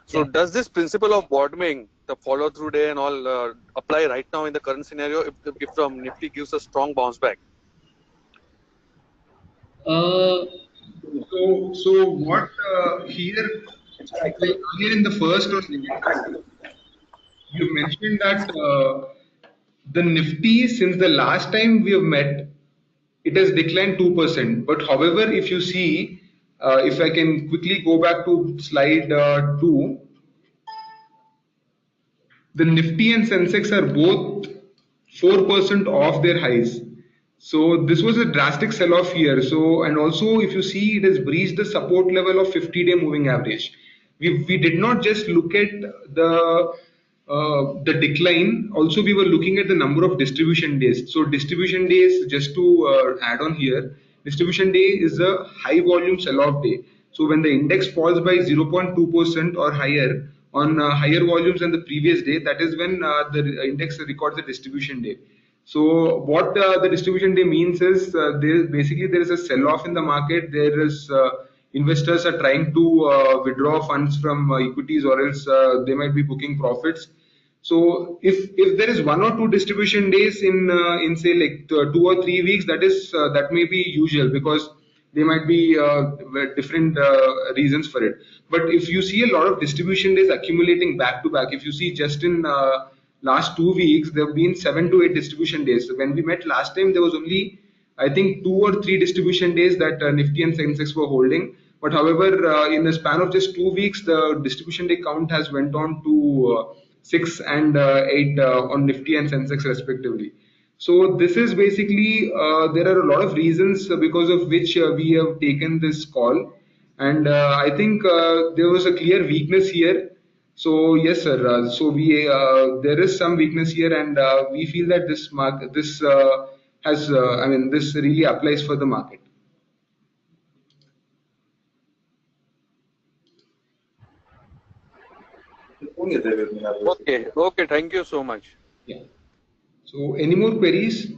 so Yeah. does this principle of bottoming, the follow-through day and all, apply right now in the current scenario if the Nifty gives a strong bounce back? Uh, So what here? Earlier in the first or second call, you mentioned that the Nifty since the last time we have met, it has declined 2%. But however, if you see, if I can quickly go back to slide 2, the Nifty and Sensex are both 4% off their highs. So this was a drastic sell-off here. So and also if you see it has breached the support level of 50-day moving average. We did not just look at the decline. Also we were looking at the number of distribution days. So distribution days, just to add on here, distribution day is a high volume sell-off day. So when the index falls by 0.2% or higher on higher volumes than the previous day, that is when the index records a distribution day. So what the distribution day means is there is a sell-off in the market. There is investors are trying to withdraw funds from equities, or else they might be booking profits. So if there is 1 or 2 distribution days in say like 2 or 3 weeks, that may be usual because there might be different reasons for it. But if you see a lot of distribution days accumulating back to back, if you see just in last 2 weeks, there have been 7 to 8 distribution days. So when we met last time, there was only I think 2 or 3 distribution days that Nifty and Sensex were holding. But however, in the span of just 2 weeks, the distribution day count has went on to 6 and 8 on Nifty and Sensex respectively. So this is basically there are a lot of reasons because of which we have taken this call, and I think there was a clear weakness here. So yes, sir. So we there is some weakness here, and we feel that this has I mean this really applies for the market. Okay. Okay. Thank you so much. Yeah. So any more queries?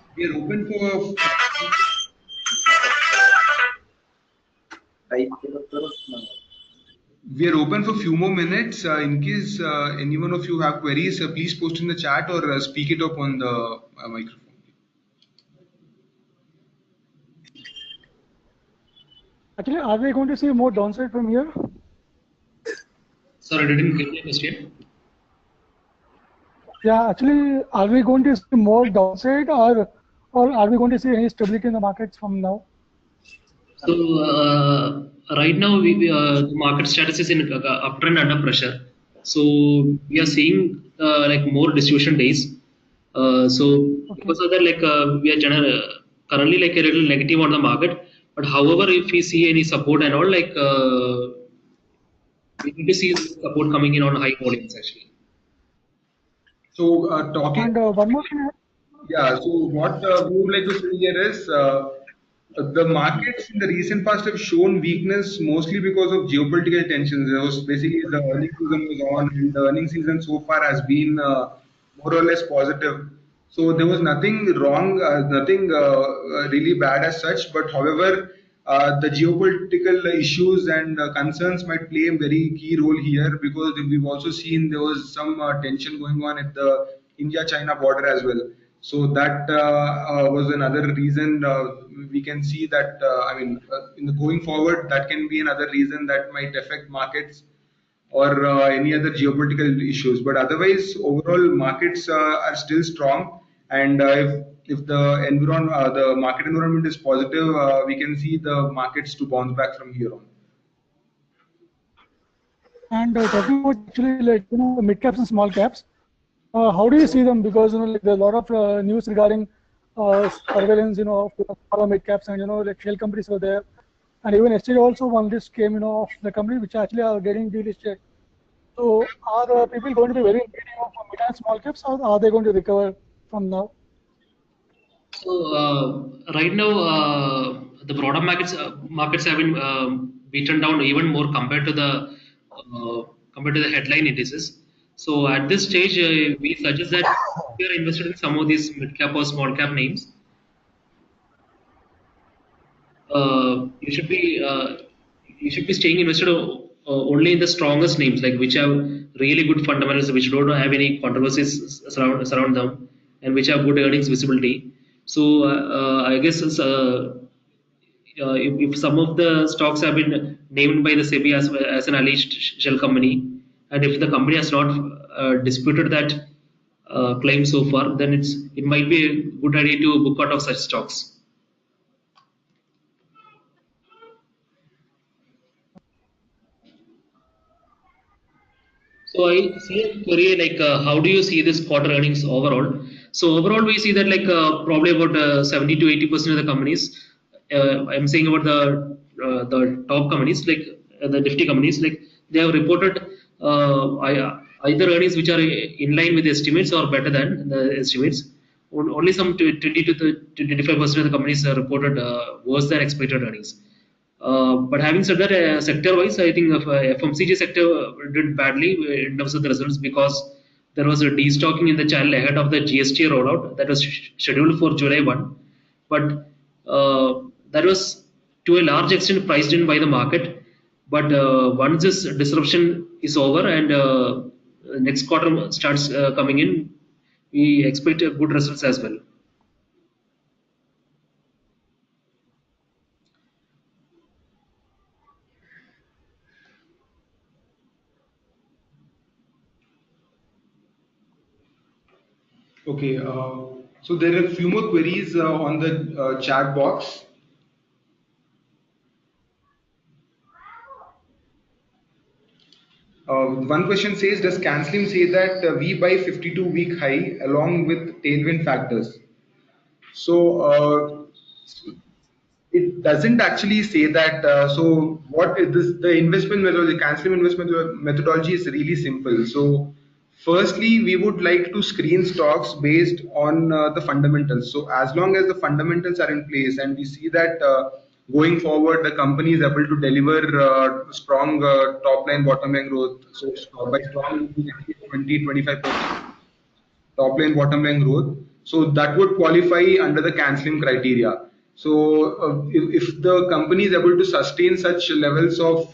We are open for few more minutes. In case any one of you have queries, please post in the chat or speak it up on the microphone. Actually, are we going to see more downside from here? Sorry, I didn't get the question. Yeah, actually, are we going to see more downside, or are we going to see any stability in the markets from now? So right now, the market status is in uptrend under pressure. So we are seeing like more distribution days. Because of that, like we are currently like a little negative on the market. But however, if we see any support and all, like we need to see support coming in on high volumes actually. So talking. And one more thing. Yeah, so what we would like to say here is the markets in the recent past have shown weakness mostly because of geopolitical tensions. There was basically the earnings season was on, and the earnings season so far has been more or less positive. So there was nothing wrong, nothing really bad as such. But however, the geopolitical issues and concerns might play a very key role here because we've also seen there was some tension going on at the India-China border as well. So that was another reason we can see that. In the going forward, that can be another reason that might affect markets or any other geopolitical issues. But otherwise, overall markets are still strong, and if the market environment is positive, we can see the markets to bounce back from here on. And talking about actually like mid caps and small caps, how do you see them? Because like there are a lot of news regarding surveillance, of mid caps, and like shell companies were there, and even yesterday also one list came, of the companies which actually are getting delisted. So are people going to be very greedy of mid and small caps, or are they going to recover from now? So right now, the broader markets have been beaten down even more compared to the headline indices. So at this stage, we suggest that if you are invested in some of these mid cap or small cap names, you should be staying invested only in the strongest names, like which have really good fundamentals, which don't have any controversies surround them, and which have good earnings visibility. So I guess if some of the stocks have been named by the SEBI as an alleged shell company, and if the company has not disputed that claim so far, then it might be a good idea to book out of such stocks. So I see a query like, how do you see this quarter earnings overall? So overall, we see that like probably about 70 to 80% of the companies. I'm saying about the top companies, like the Nifty companies, like they have reported either earnings which are in line with estimates or better than the estimates. Only some 20 to 25% of the companies reported worse than expected earnings. But having said that, sector-wise, I think FMCG sector did badly in terms of the results because there was a destocking in the channel ahead of the GST rollout that was scheduled for July 1. But that was to a large extent priced in by the market. But once this disruption is over and next quarter starts coming in, we expect good results as well. Okay, so there are a few more queries on the chat box. One question says, does Canslim say that we buy 52-week high along with tailwind factors? So it doesn't actually say that. So what is this? The investment methodology, Canslim investment methodology is really simple. So firstly, we would like to screen stocks based on the fundamentals. So as long as the fundamentals are in place and we see that going forward, the company is able to deliver strong top line, bottom line growth. So by strong, 20-25% top line, bottom line growth. So that would qualify under the canceling criteria. So if the company is able to sustain such levels of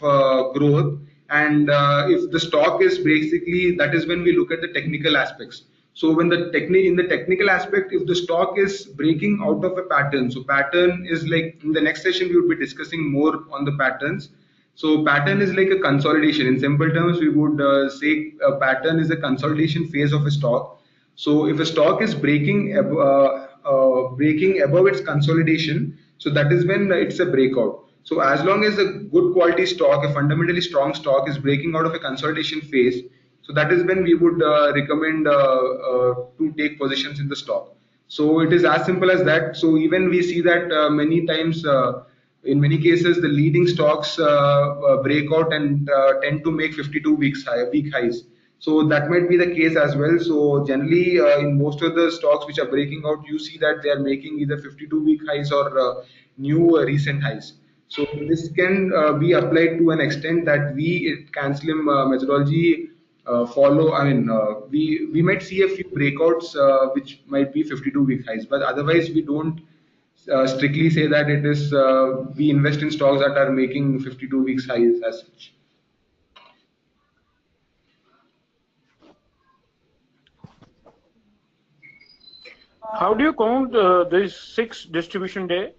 growth, and if the stock is basically, that is when we look at the technical aspects. So when in the technical aspect, if the stock is breaking out of a pattern, so pattern is like, in the next session we would be discussing more on the patterns. So pattern is like a consolidation. In simple terms, we would say a pattern is a consolidation phase of a stock. So if a stock is breaking above its consolidation, so that is when it's a breakout. So as long as a good quality stock, a fundamentally strong stock is breaking out of a consolidation phase, so that is when we would recommend to take positions in the stock. So it is as simple as that. So even we see that many times, in many cases, the leading stocks break out and tend to make 52 week highs. So that might be the case as well. So generally, in most of the stocks which are breaking out, you see that they are making either 52-week highs or new recent highs. So this can be applied to an extent that we at Cancelim methodology follow. I mean, we might see a few breakouts which might be 52-week highs, but otherwise we don't strictly say that it is we invest in stocks that are making 52 weeks highs as such. How do you count this 6 distribution day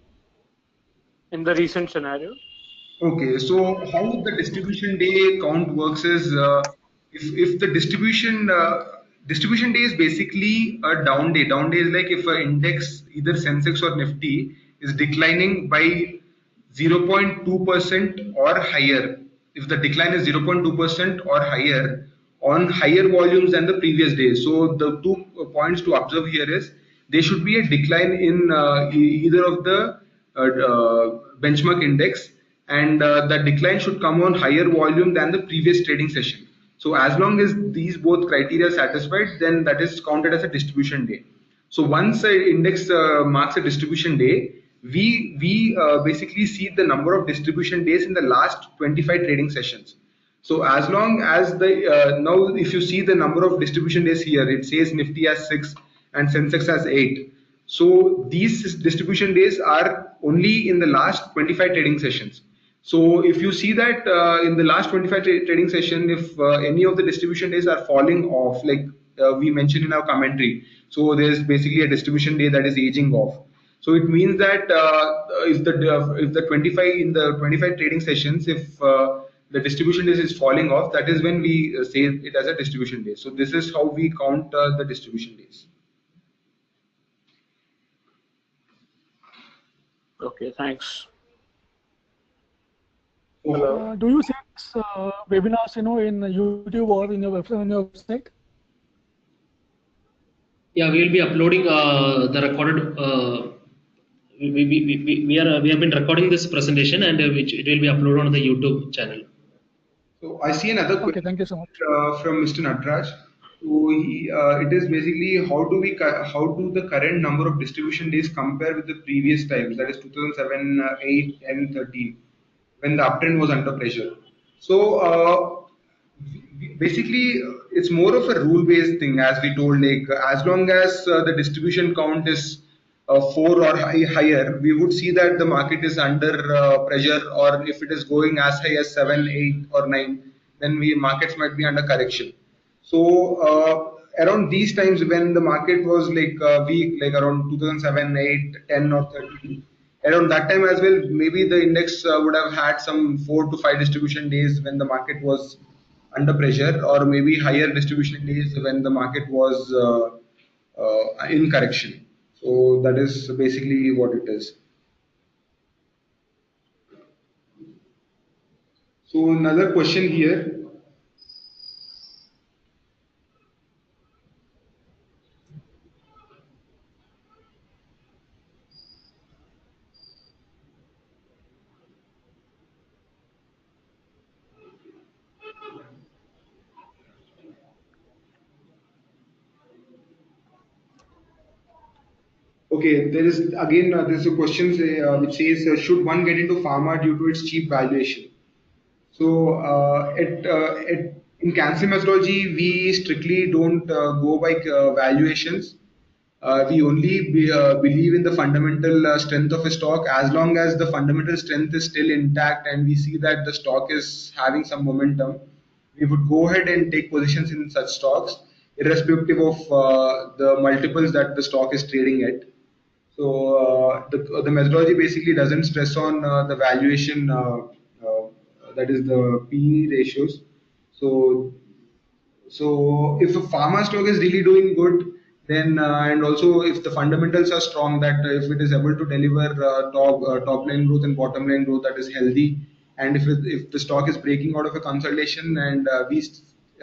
in the recent scenario? Okay, so how the distribution day count works is if the distribution day is basically a down day. Down day is like if an index, either Sensex or Nifty, is declining by 0.2% or higher. If the decline is 0.2% or higher on higher volumes than the previous day. So the 2 points to observe here is there should be a decline in either of the benchmark index, and the decline should come on higher volume than the previous trading session. So as long as these both criteria are satisfied, then that is counted as a distribution day. So once an index marks a distribution day, we basically see the number of distribution days in the last 25 trading sessions. So as long as the now if you see the number of distribution days here, it says Nifty has 6 and Sensex has 8. So these distribution days are only in the last 25 trading sessions. So if you see that in the last 25 trading session, if any of the distribution days are falling off, like we mentioned in our commentary, so there's basically a distribution day that is aging off. So it means that if the 25 in the 25 trading sessions, if the distribution days is falling off, that is when we say it as a distribution day. So this is how we count the distribution days. Okay, thanks. Do you see this webinars, in YouTube or in your website? Yeah, we will be uploading the recorded. We have been recording this presentation, and which it will be uploaded on the YouTube channel. So I see another question. Okay, thank you so much. From Mr. Natraj. So it is basically how do the current number of distribution days compare with the previous times, that is 2007, 8, and 13, when the uptrend was under pressure. So basically it's more of a rule based thing, as we told, like as long as the distribution count is 4 or higher, we would see that the market is under pressure, or if it is going as high as 7, 8 or 9, then markets might be under correction. So around these times when the market was like weak, like around 2007, 8, 10 or 13, around that time as well, maybe the index would have had some 4 to 5 distribution days when the market was under pressure, or maybe higher distribution days when the market was in correction. So that is basically what it is. So another question here. Okay, there is again there's a question which says should one get into pharma due to its cheap valuation? So in cancer methodology, we strictly don't go by valuations. We only believe in the fundamental strength of a stock. As long as the fundamental strength is still intact and we see that the stock is having some momentum, we would go ahead and take positions in such stocks, irrespective of the multiples that the stock is trading at. So the methodology basically doesn't stress on the valuation, that is the PE ratios. So if a pharma stock is really doing good, then and also if the fundamentals are strong, that if it is able to deliver top line growth and bottom line growth that is healthy, and if the stock is breaking out of a consolidation, and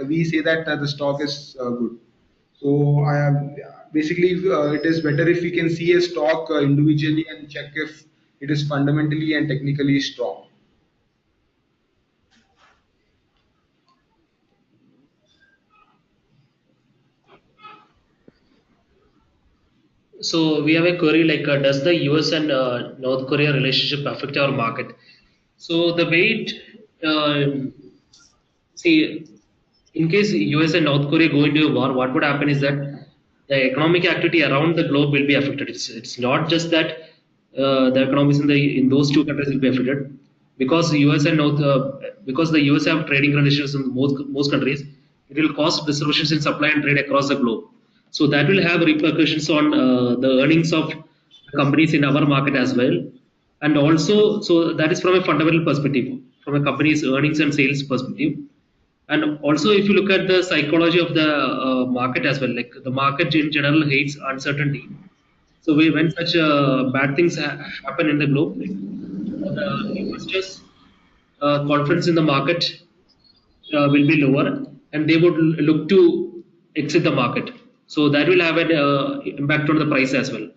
we say that the stock is good. So basically it is better if we can see a stock individually and check if it is fundamentally and technically strong. So we have a query like, does the US and North Korea relationship affect our market? So the way it, see, in case US and North Korea go into a war, what would happen is that the economic activity around the globe will be affected. It's not just that the economies in those two countries will be affected, because US and North because the US have trading relations in most countries. It will cause disruptions in supply and trade across the globe. So that will have repercussions on the earnings of companies in our market as well. And also, so that is from a fundamental perspective, from a company's earnings and sales perspective. And also, if you look at the psychology of the market as well, like the market in general hates uncertainty. So when such bad things happen in the globe, like, the investors' confidence in the market will be lower, and they would look to exit the market. So that will have an impact on the price as well.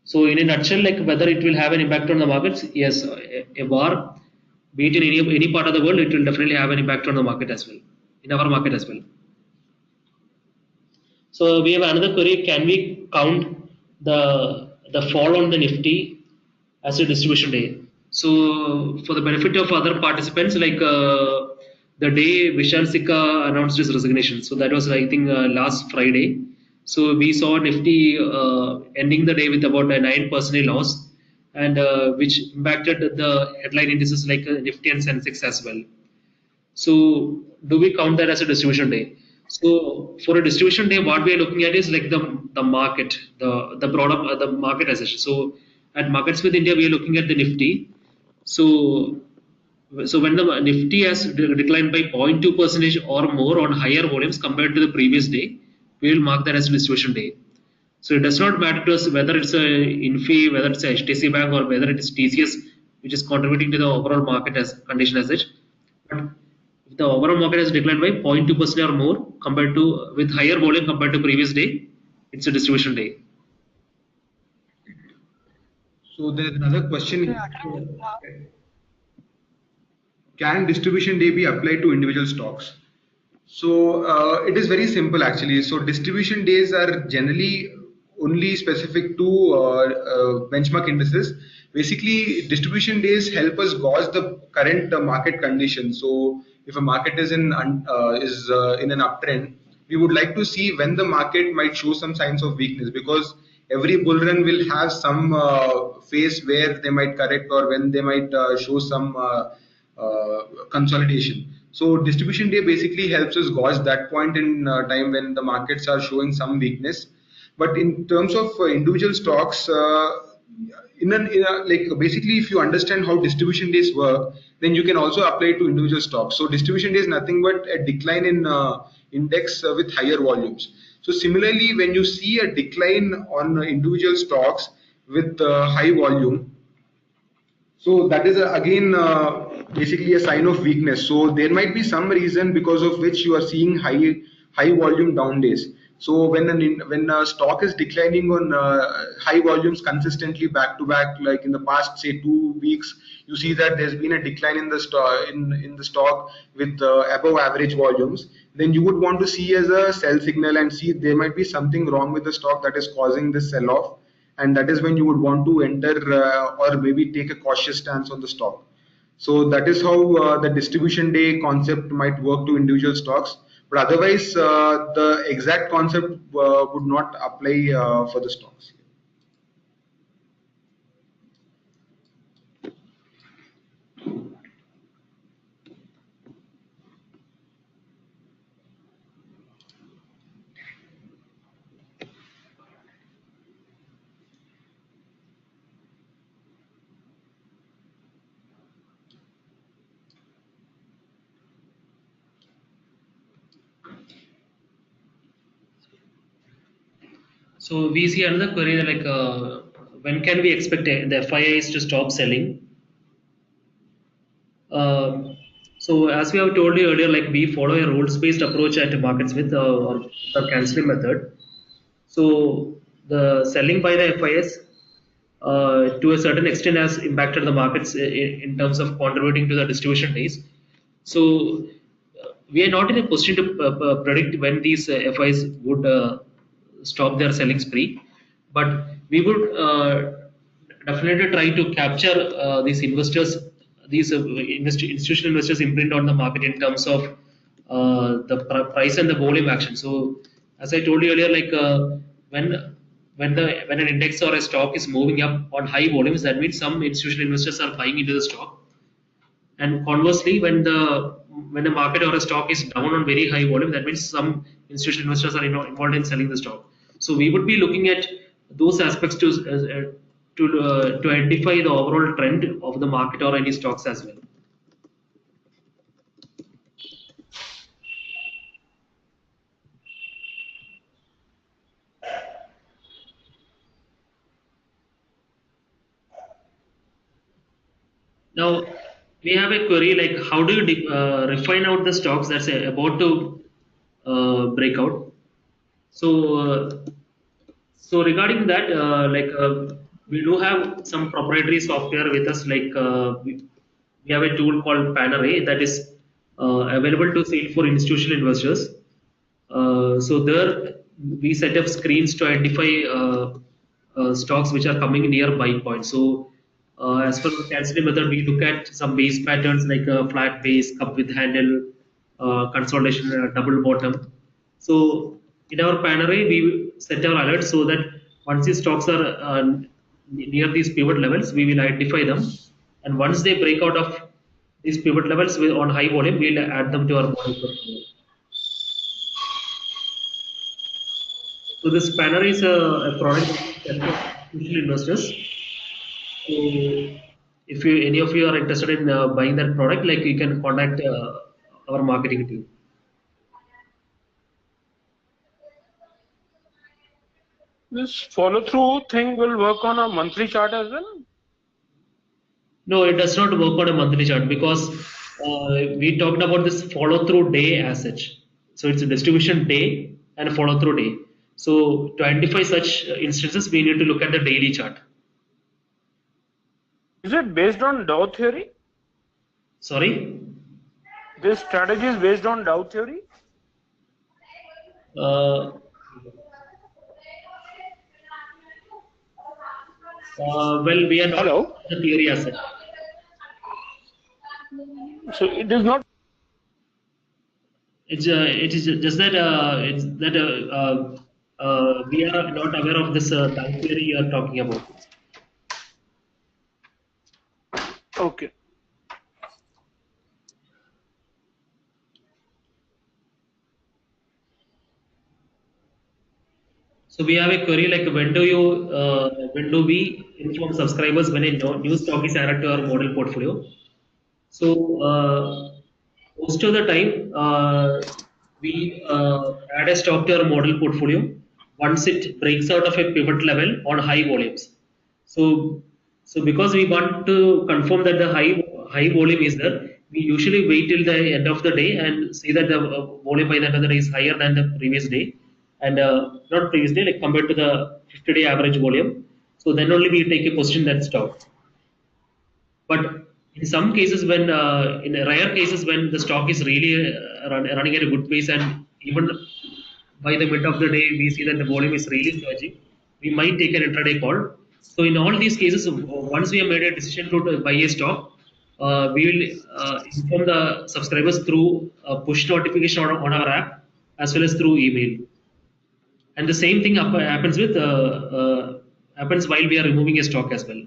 So in a nutshell, like whether it will have an impact on the markets, yes, a war, be it in any part of the world, it will definitely have an impact on the market as well. in our market as well. So we have another query: can we count the fall on the Nifty as a distribution day? So for the benefit of other participants, like the day Vishal Sikka announced his resignation, so that was I think last Friday. So we saw Nifty ending the day with about a 9% loss, and which impacted the headline indices like Nifty and Sensex as well. So do we count that as a distribution day? So for a distribution day, what we are looking at is like the market, the broader the market as such. So at MarketSmith India, we are looking at the Nifty. So when the Nifty has declined by 0.2 percentage or more on higher volumes compared to the previous day, we will mark that as a distribution day. So it does not matter to us whether it's a Infi, whether it's a HTC Bank, or whether it is TCS, which is contributing to the overall market as condition as such. But if the overall market has declined by 0.2% or more compared to with higher volume compared to previous day, it's a distribution day. So there's another question. Okay, actually, Can distribution day be applied to individual stocks? So it is very simple actually. So distribution days are generally only specific to benchmark indices. Basically, distribution days help us gauge the current market condition. So if a market is in an uptrend, we would like to see when the market might show some signs of weakness, because every bull run will have some phase where they might correct, or when they might show some consolidation. So distribution day basically helps us gauge that point in time when the markets are showing some weakness. But in terms of individual stocks, like basically, if you understand how distribution days work, then you can also apply it to individual stocks. So distribution day is nothing but a decline in index with higher volumes. So similarly, when you see a decline on individual stocks with high volume, so that is again basically a sign of weakness. So there might be some reason because of which you are seeing high volume down days. So when a stock is declining on high volumes consistently back to back, like in the past say 2 weeks, you see that there's been a decline in the stock in the stock with above average volumes. Then you would want to see as a sell signal and see there might be something wrong with the stock that is causing this sell off, and that is when you would want to enter or maybe take a cautious stance on the stock. So that is how the distribution day concept might work to individual stocks, but otherwise the exact concept would not apply for the stocks. So we see another query that like when can we expect the FIIs to stop selling? So as we have told you earlier, like we follow a rules-based approach at MarketSmith or the canceling method. So the selling by the FIS to a certain extent has impacted the markets in terms of contributing to the distribution days. So we are not in a position to predict when these FIs would stop their selling spree, but we would definitely try to capture these investors, these institutional investors imprint on the market in terms of the price and the volume action. So as I told you earlier, like when an index or a stock is moving up on high volumes, that means some institutional investors are buying into the stock. And conversely, when the market or a stock is down on very high volume, that means some institutional investors are involved in selling the stock. So we would be looking at those aspects to identify the overall trend of the market or any stocks as well. Now we have a query like how do you refine out the stocks that's about to break out? So regarding that, we do have some proprietary software with us. Like we have a tool called Panarray that is available to sale for institutional investors. So there we set up screens to identify stocks which are coming near buying point. So as per the Cassidy method, we look at some base patterns like a flat base, cup with handle, consolidation, double bottom. So in our pan array, we set our alerts so that once these stocks are near these pivot levels, we will identify them. And once they break out of these pivot levels on high volume, we'll add them to our model portfolio. So this spanner is a product for institutional investors. So if you any of you are interested in buying that product, like you can contact our marketing team. This follow through thing will work on a monthly chart as well? No, it does not work on a monthly chart because we talked about this follow through day as such. So it's a distribution day and a follow through day. So to identify such instances, we need to look at the daily chart. Is it based on Dow theory? Sorry? This strategy is based on Dow theory? Well, we are not Hello? the theory as such. So it is not. It is just that it's that we are not aware of this time theory you are talking about. Okay. So we have a query like when do we inform subscribers when a new stock is added to our model portfolio? So most of the time we add a stock to our model portfolio once it breaks out of a pivot level on high volumes. So because we want to confirm that the high volume is there, we usually wait till the end of the day and see that the volume by the end of the day is higher than the previous day, and not previous day, like compared to the 50-day average volume. So then only we take a position that stock. But in some cases, when in rare cases when the stock is really running at a good pace, and even by the mid of the day we see that the volume is really surging, we might take an intraday call. So in all these cases, once we have made a decision to buy a stock, we will inform the subscribers through push notification on our app as well as through email. And the same thing happens with happens while we are removing a stock as well.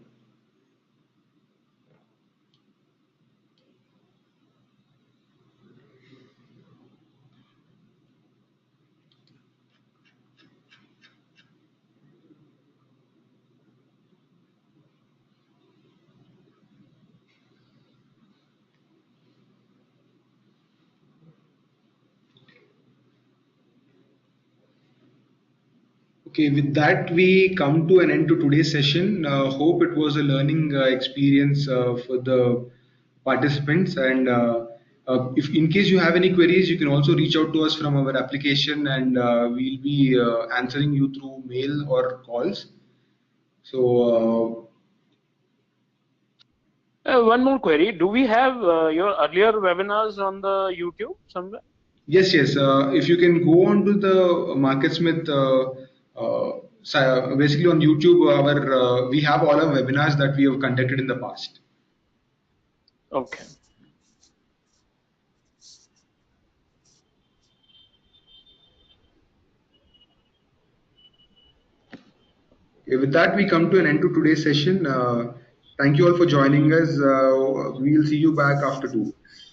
Okay, with that we come to an end to today's session. Hope it was a learning experience for the participants. And if in case you have any queries, you can also reach out to us from our application, and we'll be answering you through mail or calls. So One more query. Do we have your earlier webinars on the YouTube somewhere? yes, yes. If you can go on to the MarketSmith, basically on YouTube, we have all our webinars that we have conducted in the past. Okay. Okay, with that, we come to an end to today's session. Thank you all for joining us. We'll see you back after 2 weeks.